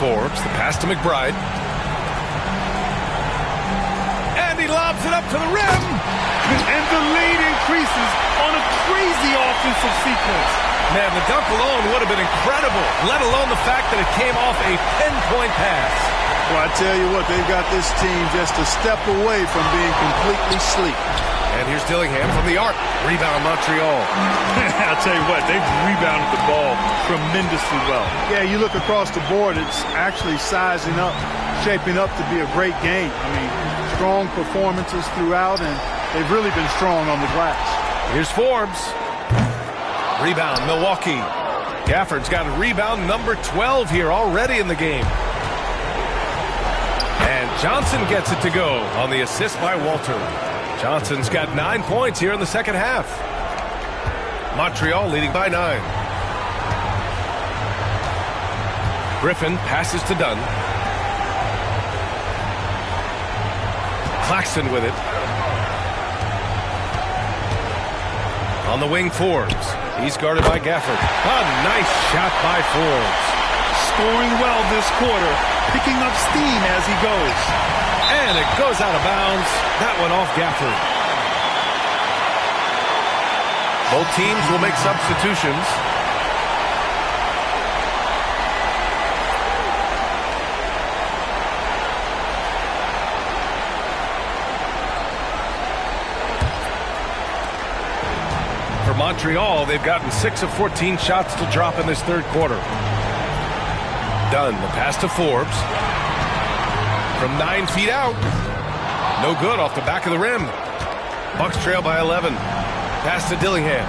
Forbes, the pass to McBride. And he lobs it up to the rim. And the lead increases on a crazy offensive sequence. Man, the dunk alone would have been incredible, let alone the fact that it came off a pinpoint pass. Well, I tell you what, they've got this team just a step away from being completely sleep. And here's Dillingham from the arc. Rebound Montreal. I'll tell you what, they've rebounded the ball tremendously well. Yeah, you look across the board, it's actually sizing up, shaping up to be a great game. I mean, strong performances throughout, and they've really been strong on the glass. Here's Forbes. Rebound, Milwaukee. Gafford's got a rebound number 12 here already in the game. And Johnson gets it to go on the assist by Walter. Johnson's got 9 points here in the second half. Montreal leading by 9. Griffin passes to Dunn. Claxton with it. On the wing, Forbes. He's guarded by Gafford. A nice shot by Forbes. scoring well this quarter, picking up steam as he goes. And it goes out of bounds. That one off Gafford. Both teams will make substitutions. For Montreal, they've gotten 6 of 14 shots to drop in this third quarter. Dunn, the pass to Forbes. From 9 feet out. No good off the back of the rim. Bucks trail by 11. Pass to Dillingham.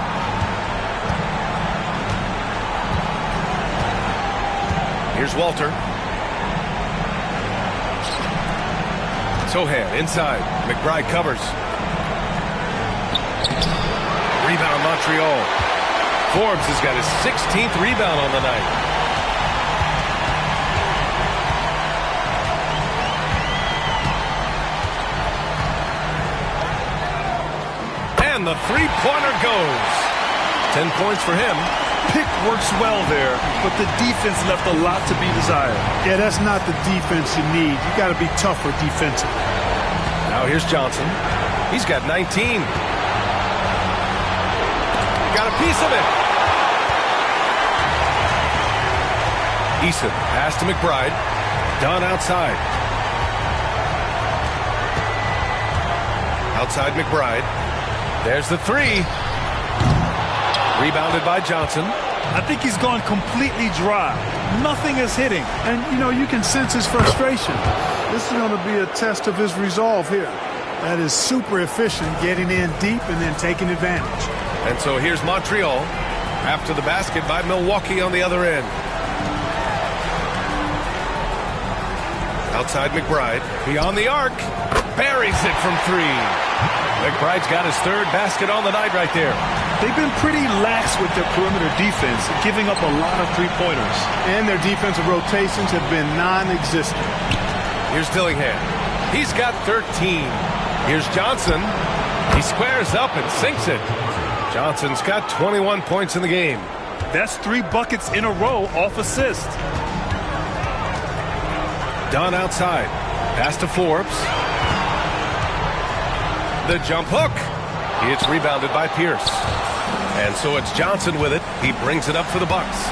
Here's Walter. Sohan inside. McBride covers. Rebound Montreal. Forbes has got his 16th rebound on the night. And the three-pointer goes. 10 points for him. Pick works well there, but the defense left a lot to be desired. Yeah, that's not the defense you need. You got to be tougher defensively. Now here's Johnson. He's got 19. Got a piece of it. Eason, pass to McBride. Dunn outside. Outside McBride. There's the three. Rebounded by Johnson. I think he's gone completely dry. Nothing is hitting. And, you know, you can sense his frustration. This is going to be a test of his resolve here. That is super efficient, getting in deep and then taking advantage. And so here's Montreal after the basket by Milwaukee on the other end. Outside McBride. Beyond the arc. Buries it from three. McBride's got his third basket on the night right there. They've been pretty lax with their perimeter defense, giving up a lot of three-pointers. And their defensive rotations have been non-existent. Here's Dillingham. He's got 13. Here's Johnson. He squares up and sinks it. Johnson's got 21 points in the game. That's 3 buckets in a row off assist. Dunn outside. Pass to Forbes. The jump hook. It's rebounded by Pierce. And so it's Johnson with it. He brings it up for the Bucks.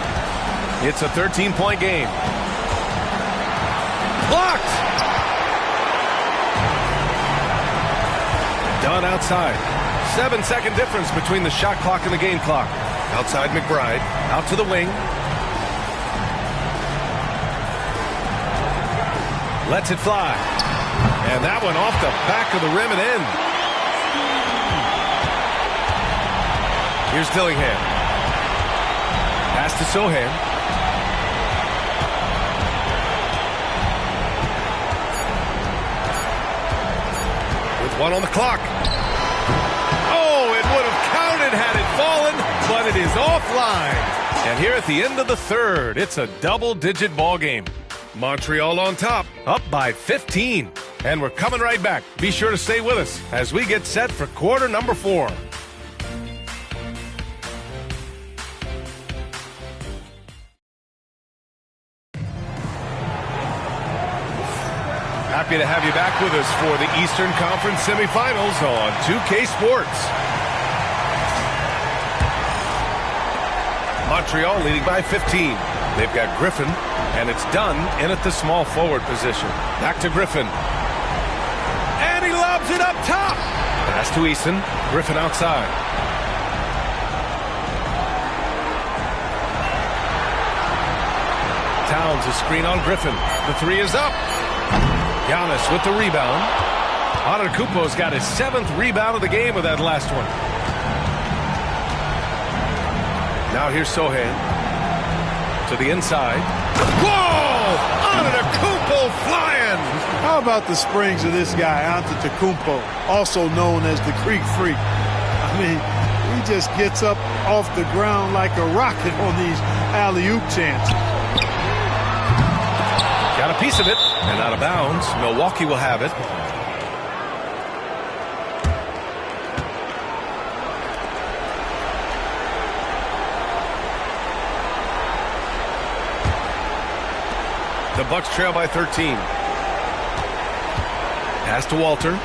It's a 13-point game. Blocked! Dunn outside. 7-second difference between the shot clock and the game clock. Outside McBride. Out to the wing. Lets it fly. And that one off the back of the rim and in. Here's Dillingham. Pass to Sohan. With 1 on the clock. Oh, it would have counted had it fallen, but it is offline. And here at the end of the third, it's a double-digit ball game. Montreal on top, up by 15. And we're coming right back. Be sure to stay with us as we get set for quarter number 4. Happy to have you back with us for the Eastern Conference semifinals on 2K Sports. Montreal leading by 15. They've got Griffin, and it's Dunn in at the small forward position. Back to Griffin. And he lobs it up top. Pass to Eason. Griffin outside. Towns a screen on Griffin. The three is up. Giannis with the rebound. Antetokounmpo's got his 7th rebound of the game with that last one. Now here's Sohan. To the inside. Whoa! Antetokounmpo flying! How about the springs of this guy, Antetokounmpo, also known as the Creek Freak? I mean, he just gets up off the ground like a rocket on these alley-oop chances. Got a piece of it, and out of bounds. Milwaukee will have it. The Bucks trail by 13. Pass to Walter.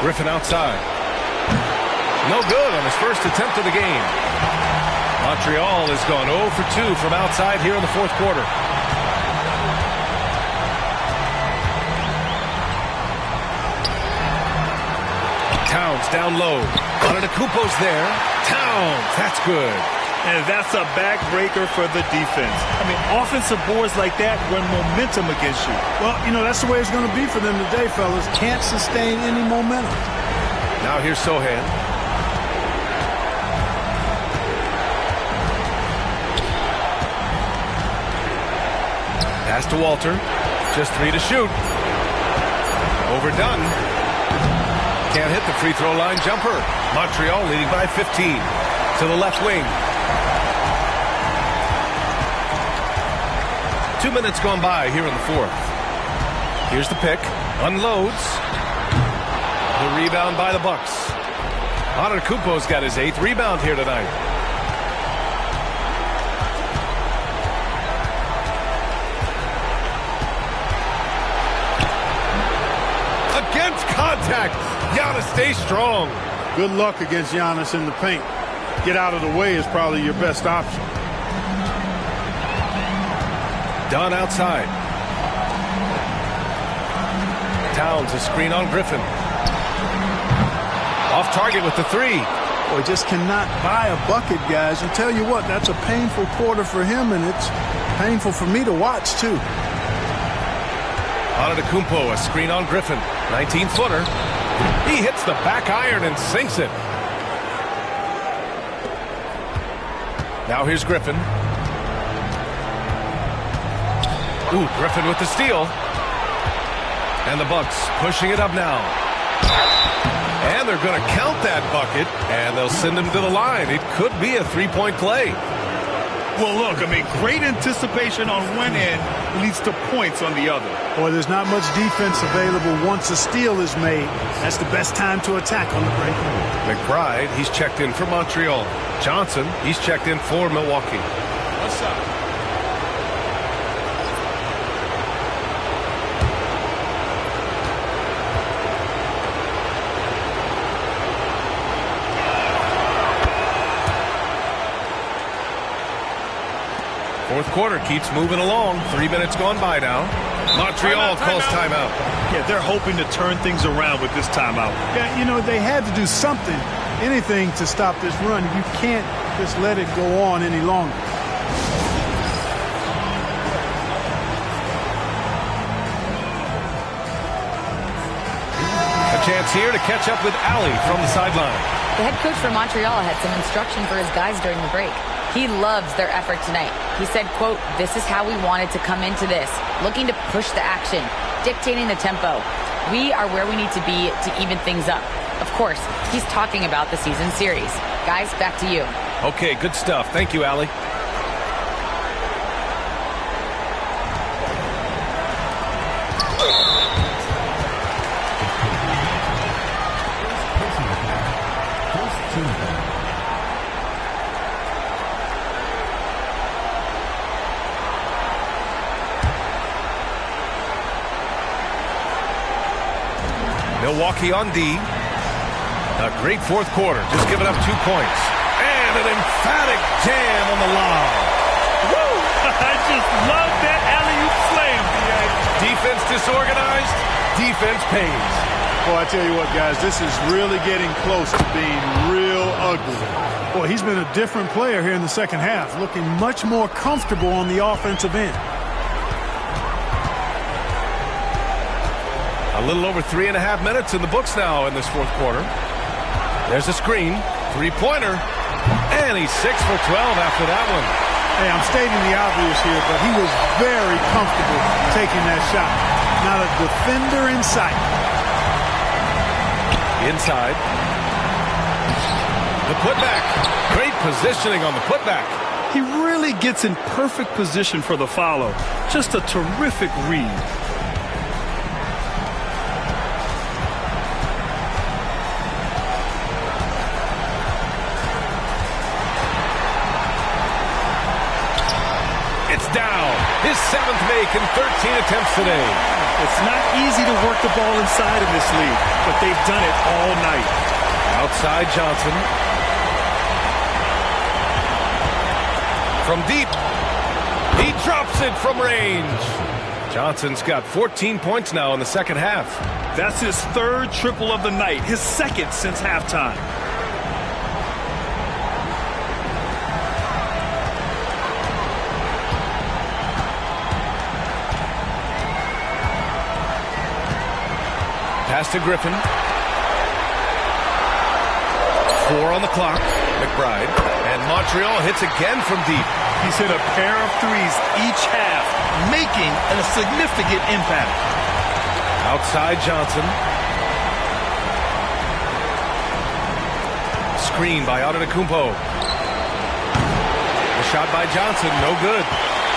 Griffin outside. No good on his first attempt of the game. Montreal has gone 0 for 2 from outside here in the fourth quarter. Towns down low. Antetokounmpo's there. Towns, that's good. And that's a backbreaker for the defense. I mean, offensive boards like that run momentum against you. Well, you know, that's the way it's going to be for them today, fellas. Can't sustain any momentum. Now here's Sohan. Pass to Walter. Just 3 to shoot. Overdone. Can't hit the free throw line jumper. Montreal leading by 15. To the left wing. 2 minutes gone by here in the fourth. Here's the pick. Unloads. The rebound by the Bucks. Antetokounmpo's got his 8th rebound here tonight. Against contact. Giannis, stay strong. Good luck against Giannis in the paint. Get out of the way is probably your best option. Dunn outside. Towns a screen on Griffin. Off target with the 3. Boy, just cannot buy a bucket, guys. And tell you what, that's a painful quarter for him, and it's painful for me to watch, too. Antetokounmpo, a screen on Griffin. 19-footer. He hits the back iron and sinks it. Now here's Griffin. Ooh, Griffin with the steal. And the Bucks pushing it up now. And they're going to count that bucket, and they'll send him to the line. It could be a three-point play. Well, look, I mean, great anticipation on one end leads to points on the other. Boy, there's not much defense available once a steal is made. That's the best time to attack on the break. McBride, he's checked in for Montreal. Johnson, he's checked in for Milwaukee. What's up? Fourth quarter keeps moving along. 3 minutes gone by now. Montreal calls timeout. Yeah, they're hoping to turn things around with this timeout. Yeah, you know, they had to do something, anything to stop this run. You can't just let it go on any longer. A chance here to catch up with Ali from the sideline. The head coach for Montreal had some instruction for his guys during the break. He loves their effort tonight. He said, quote, "This is how we wanted to come into this, looking to push the action, dictating the tempo. We are where we need to be to even things up." Of course, he's talking about the season series. Guys, back to you. Okay, good stuff. Thank you, Ali. Milwaukee on D. A great fourth quarter, just giving up 2 points. And an emphatic jam on the lob. Woo! I just love that alley-oop slam. Defense disorganized, defense pays. Boy, I tell you what, guys, this is really getting close to being real ugly. Boy, he's been a different player here in the second half, looking much more comfortable on the offensive end. A little over 3.5 minutes in the books now in this fourth quarter. There's a screen. Three-pointer. And he's 6 for 12 after that one. Hey, I'm stating the obvious here, but he was very comfortable taking that shot. Not a defender in sight. Inside. The putback. Great positioning on the putback. He really gets in perfect position for the follow. Just a terrific read. his 7th make in 13 attempts today. It's not easy to work the ball inside in this league, but they've done it all night. Outside Johnson. From deep. He drops it from range. Johnson's got 14 points now in the second half. That's his 3rd triple of the night, his 2nd since halftime. Pass to Griffin. 4 on the clock. McBride. And Montreal hits again from deep. He's hit a pair of threes each half, making a significant impact. Outside Johnson. Screen by Antetokounmpo. The shot by Johnson, no good.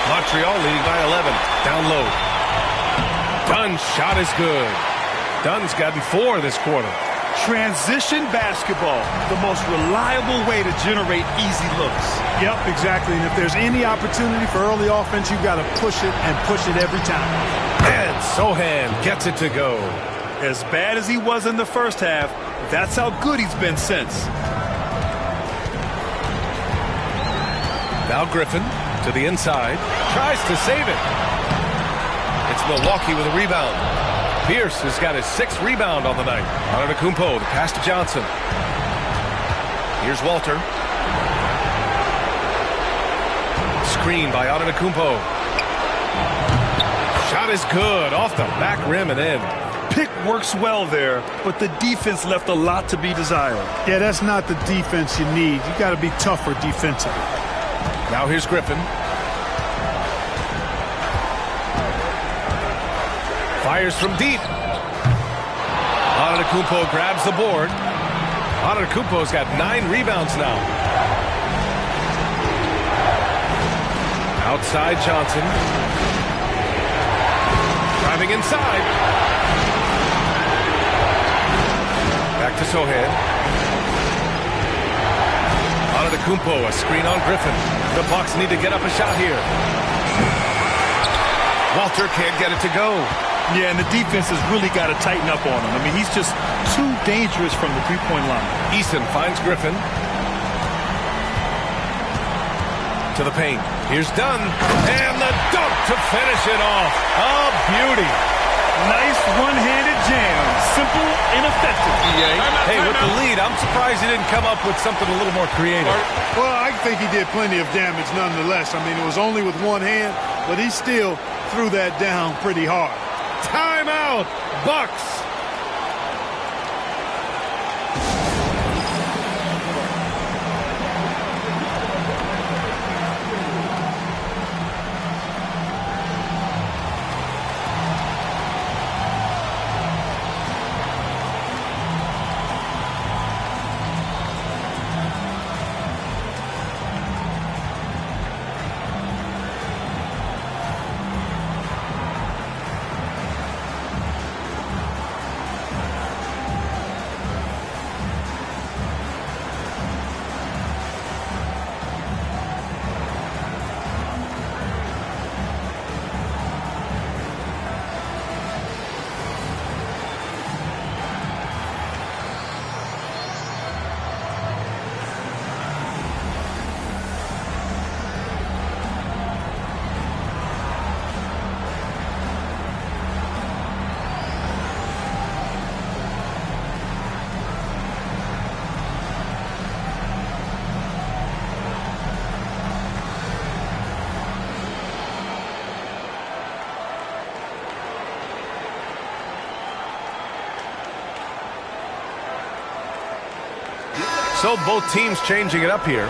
Montreal leading by 11. Down low. Dunn's shot is good. Dunn's gotten 4 this quarter. Transition basketball, the most reliable way to generate easy looks. Yep, exactly. And if there's any opportunity for early offense, you've got to push it and push it every time. And Sohan gets it to go. As bad as he was in the first half, that's how good he's been since. Now Griffin to the inside. Tries to save it. It's Milwaukee with a rebound. Pierce has got his 6th rebound on the night. Antetokounmpo, the pass to Johnson. Here's Walter. Screen by Antetokounmpo. Shot is good. Off the back rim and in. Pick works well there, but the defense left a lot to be desired. Yeah, that's not the defense you need. You got to be tougher defensively. Now here's Griffin. Fires from deep. Antetokounmpo grabs the board. Antetokounmpo's got 9 rebounds now. Outside Johnson. Driving inside. Back to Sohan. Antetokounmpo, a screen on Griffin. The Bucks need to get up a shot here. Walter can't get it to go. Yeah, and the defense has really got to tighten up on him. I mean, he's just too dangerous from the three-point line. Eason finds Griffin. To the paint. Here's Dunn. And the dunk to finish it off. A beauty. Nice one-handed jam. Simple and effective, B.A. Hey, with the lead, I'm surprised he didn't come up with something a little more creative. Well, I think he did plenty of damage nonetheless. I mean, it was only with one hand, but he still threw that down pretty hard. Timeout, Bucks. So both teams changing it up here.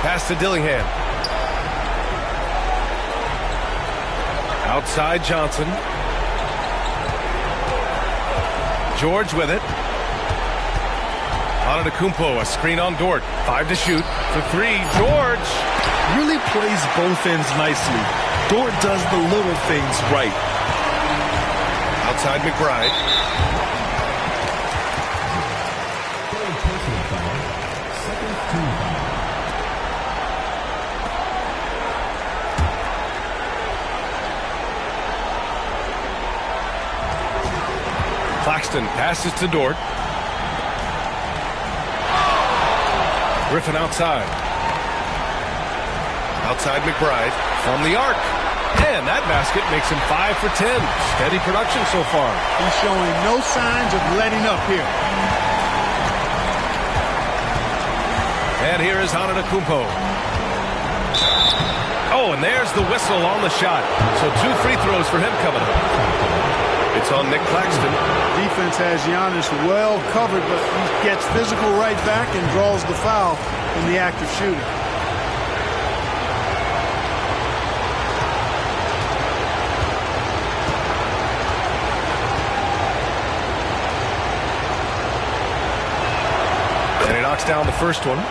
Pass to Dillingham. Outside Johnson. George with it. Antetokounmpo, a screen on Dort. 5 to shoot. For 3, George. Really plays both ends nicely. Dort does the little things right. Outside McBride. Claxton passes to Dort. Griffin outside. Outside McBride from the arc. And that basket makes him 5 for 10. Steady production so far. He's showing no signs of letting up here. And here is Antetokounmpo. Oh, and there's the whistle on the shot. So 2 free throws for him coming up. It's on Nick Claxton. Defense has Giannis well covered, but he gets physical right back and draws the foul in the act of shooting. And he knocks down the first one.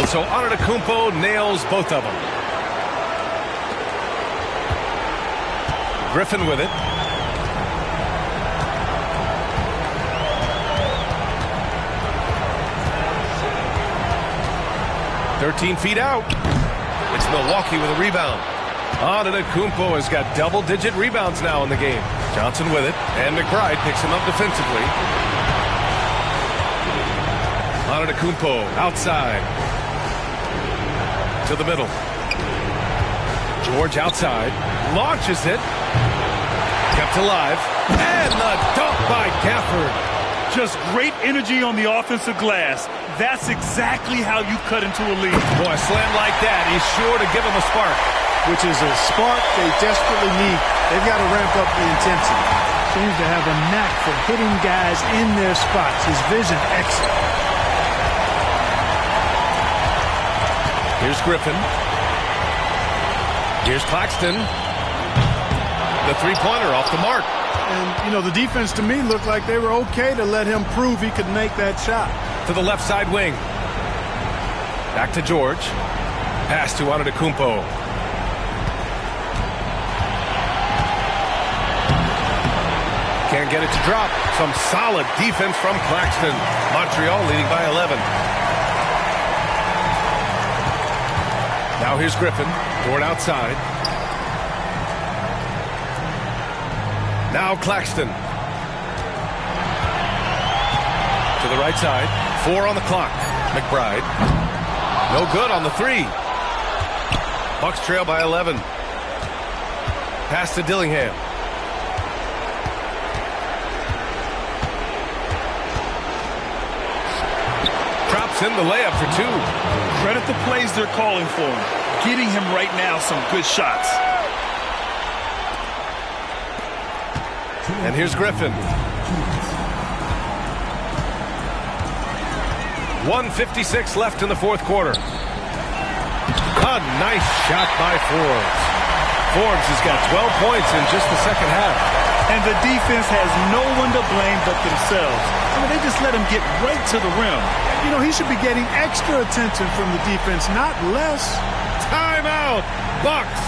So Antetokounmpo nails both of them. Griffin with it. "13 feet out. It's Milwaukee with a rebound. Antetokounmpo has got double-digit rebounds now in the game. Johnson with it, and McBride picks him up defensively. Antetokounmpo outside. To the middle. George outside. Launches it. Kept alive. And the dunk by Gafford. Just great energy on the offensive glass. That's exactly how you cut into a lead. Boy, a slam like that, he's sure to give him a spark. Which is a spark they desperately need. They've got to ramp up the intensity. Seems to have a knack for hitting guys in their spots. His vision excellent. Here's Griffin. Here's Claxton. The three-pointer off the mark. And, you know, the defense to me looked like they were okay to let him prove he could make that shot. To the left side wing. Back to George. Pass to Antetokounmpo. Can't get it to drop. Some solid defense from Claxton. Montreal leading by 11. Now here's Griffin. Dort outside. Now Claxton. To the right side. 4 on the clock. McBride. No good on the 3. Bucks trail by 11. Pass to Dillingham. Drops in the layup for 2. Credit the plays they're calling for him. Getting him right now some good shots. And here's Griffin. 1:56 left in the fourth quarter. A nice shot by Forbes. Forbes has got 12 points in just the second half. And the defense has no one to blame but themselves. I mean, they just let him get right to the rim. You know, he should be getting extra attention from the defense, not less. Timeout, Bucks.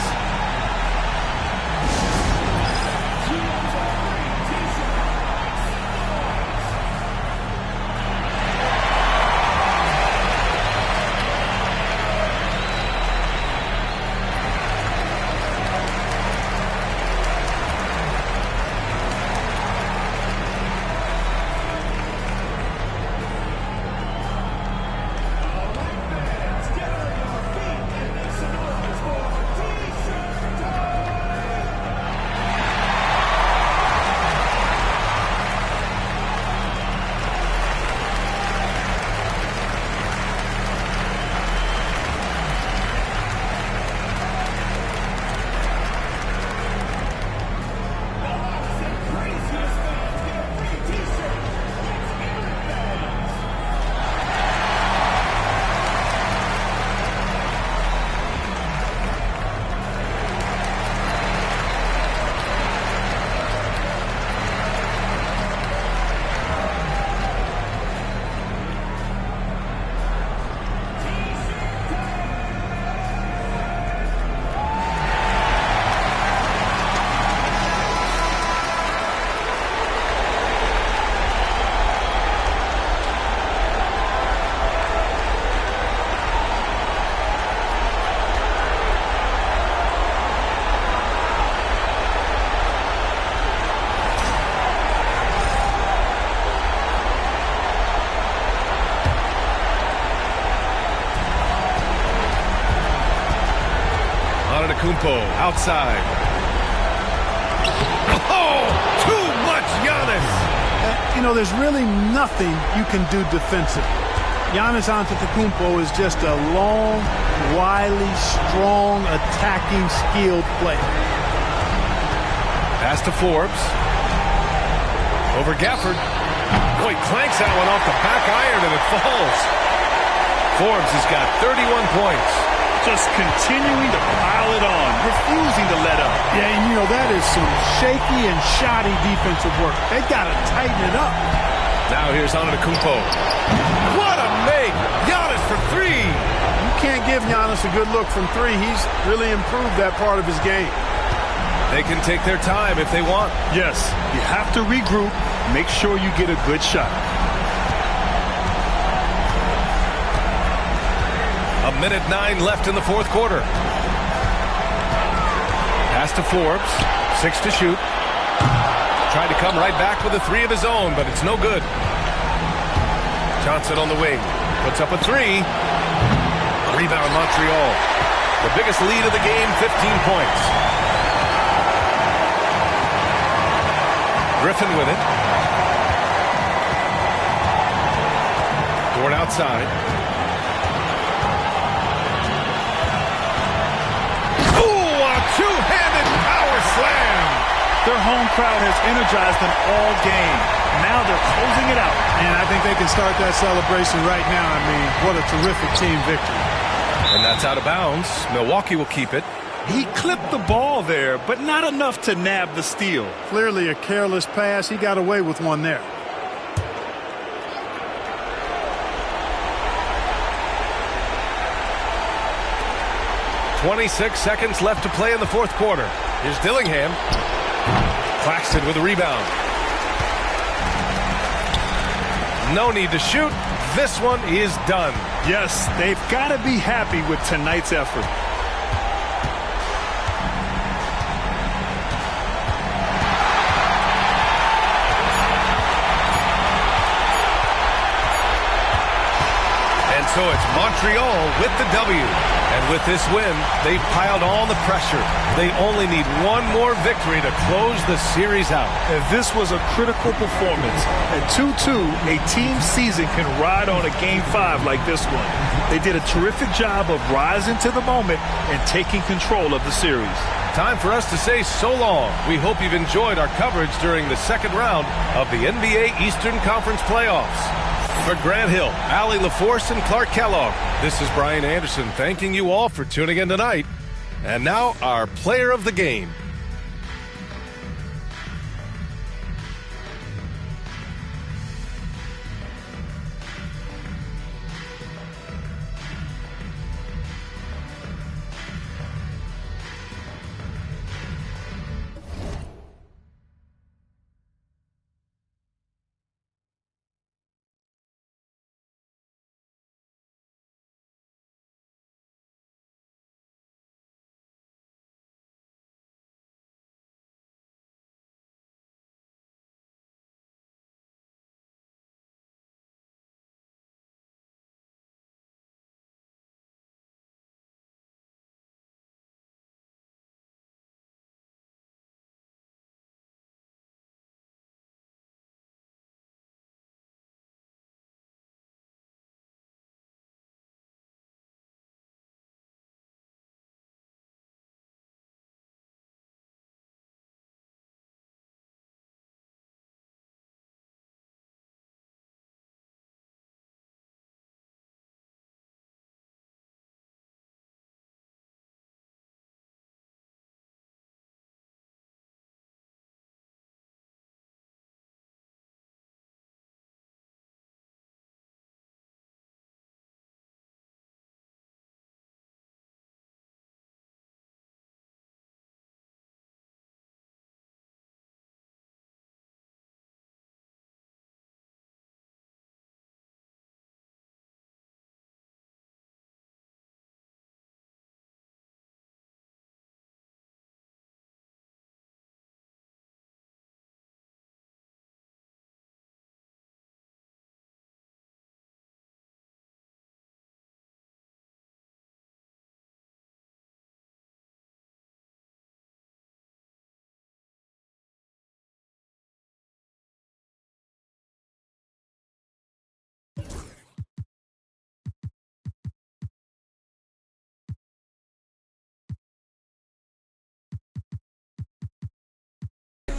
Antetokounmpo outside. Oh, too much Giannis. You know, there's really nothing you can do defensively. Giannis Antetokounmpo is just a long, wily, strong, attacking, skilled player. Pass to Forbes. Over Gafford. Boy, clanks that one off the back iron and it falls. Forbes has got 31 points. Just continuing to pile it on, refusing to let up. Yeah, and you know, that is some shaky and shoddy defensive work. They got to tighten it up. Now here's Antetokounmpo. What a make! Giannis for three. You can't give Giannis a good look from three. He's really improved that part of his game. They can take their time if they want. Yes, you have to regroup. Make sure you get a good shot. A minute 9 left in the fourth quarter. Pass to Forbes. 6 to shoot. Tried to come right back with a three of his own, but it's no good. Johnson on the wing. Puts up a three. Rebound Montreal. The biggest lead of the game, 15 points. Griffin with it. Dort outside. Ooh, a two-handed power slam. Their home crowd has energized them all game. Now they're closing it out. And I think they can start that celebration right now. I mean, what a terrific team victory. And that's out of bounds. Milwaukee will keep it. He clipped the ball there, but not enough to nab the steal. Clearly a careless pass. He got away with one there. .26 seconds left to play in the fourth quarter. Here's Dillingham. Claxton with a rebound. No need to shoot. This one is done. Yes, they've got to be happy with tonight's effort. And so it's Montreal with the W. And with this win, they've piled on the pressure. They only need one more victory to close the series out. And this was a critical performance. At 2-2, a team season can ride on a Game 5 like this one. They did a terrific job of rising to the moment and taking control of the series. Time for us to say so long. We hope you've enjoyed our coverage during the second round of the NBA Eastern Conference playoffs. For Grant Hill, Allie LaForce, and Clark Kellogg, this is Brian Anderson thanking you all for tuning in tonight. And now our player of the game.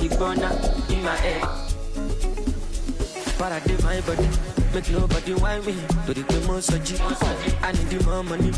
big burner in my head. But I did my body, make nobody whine me. To the most of you, I need the more money.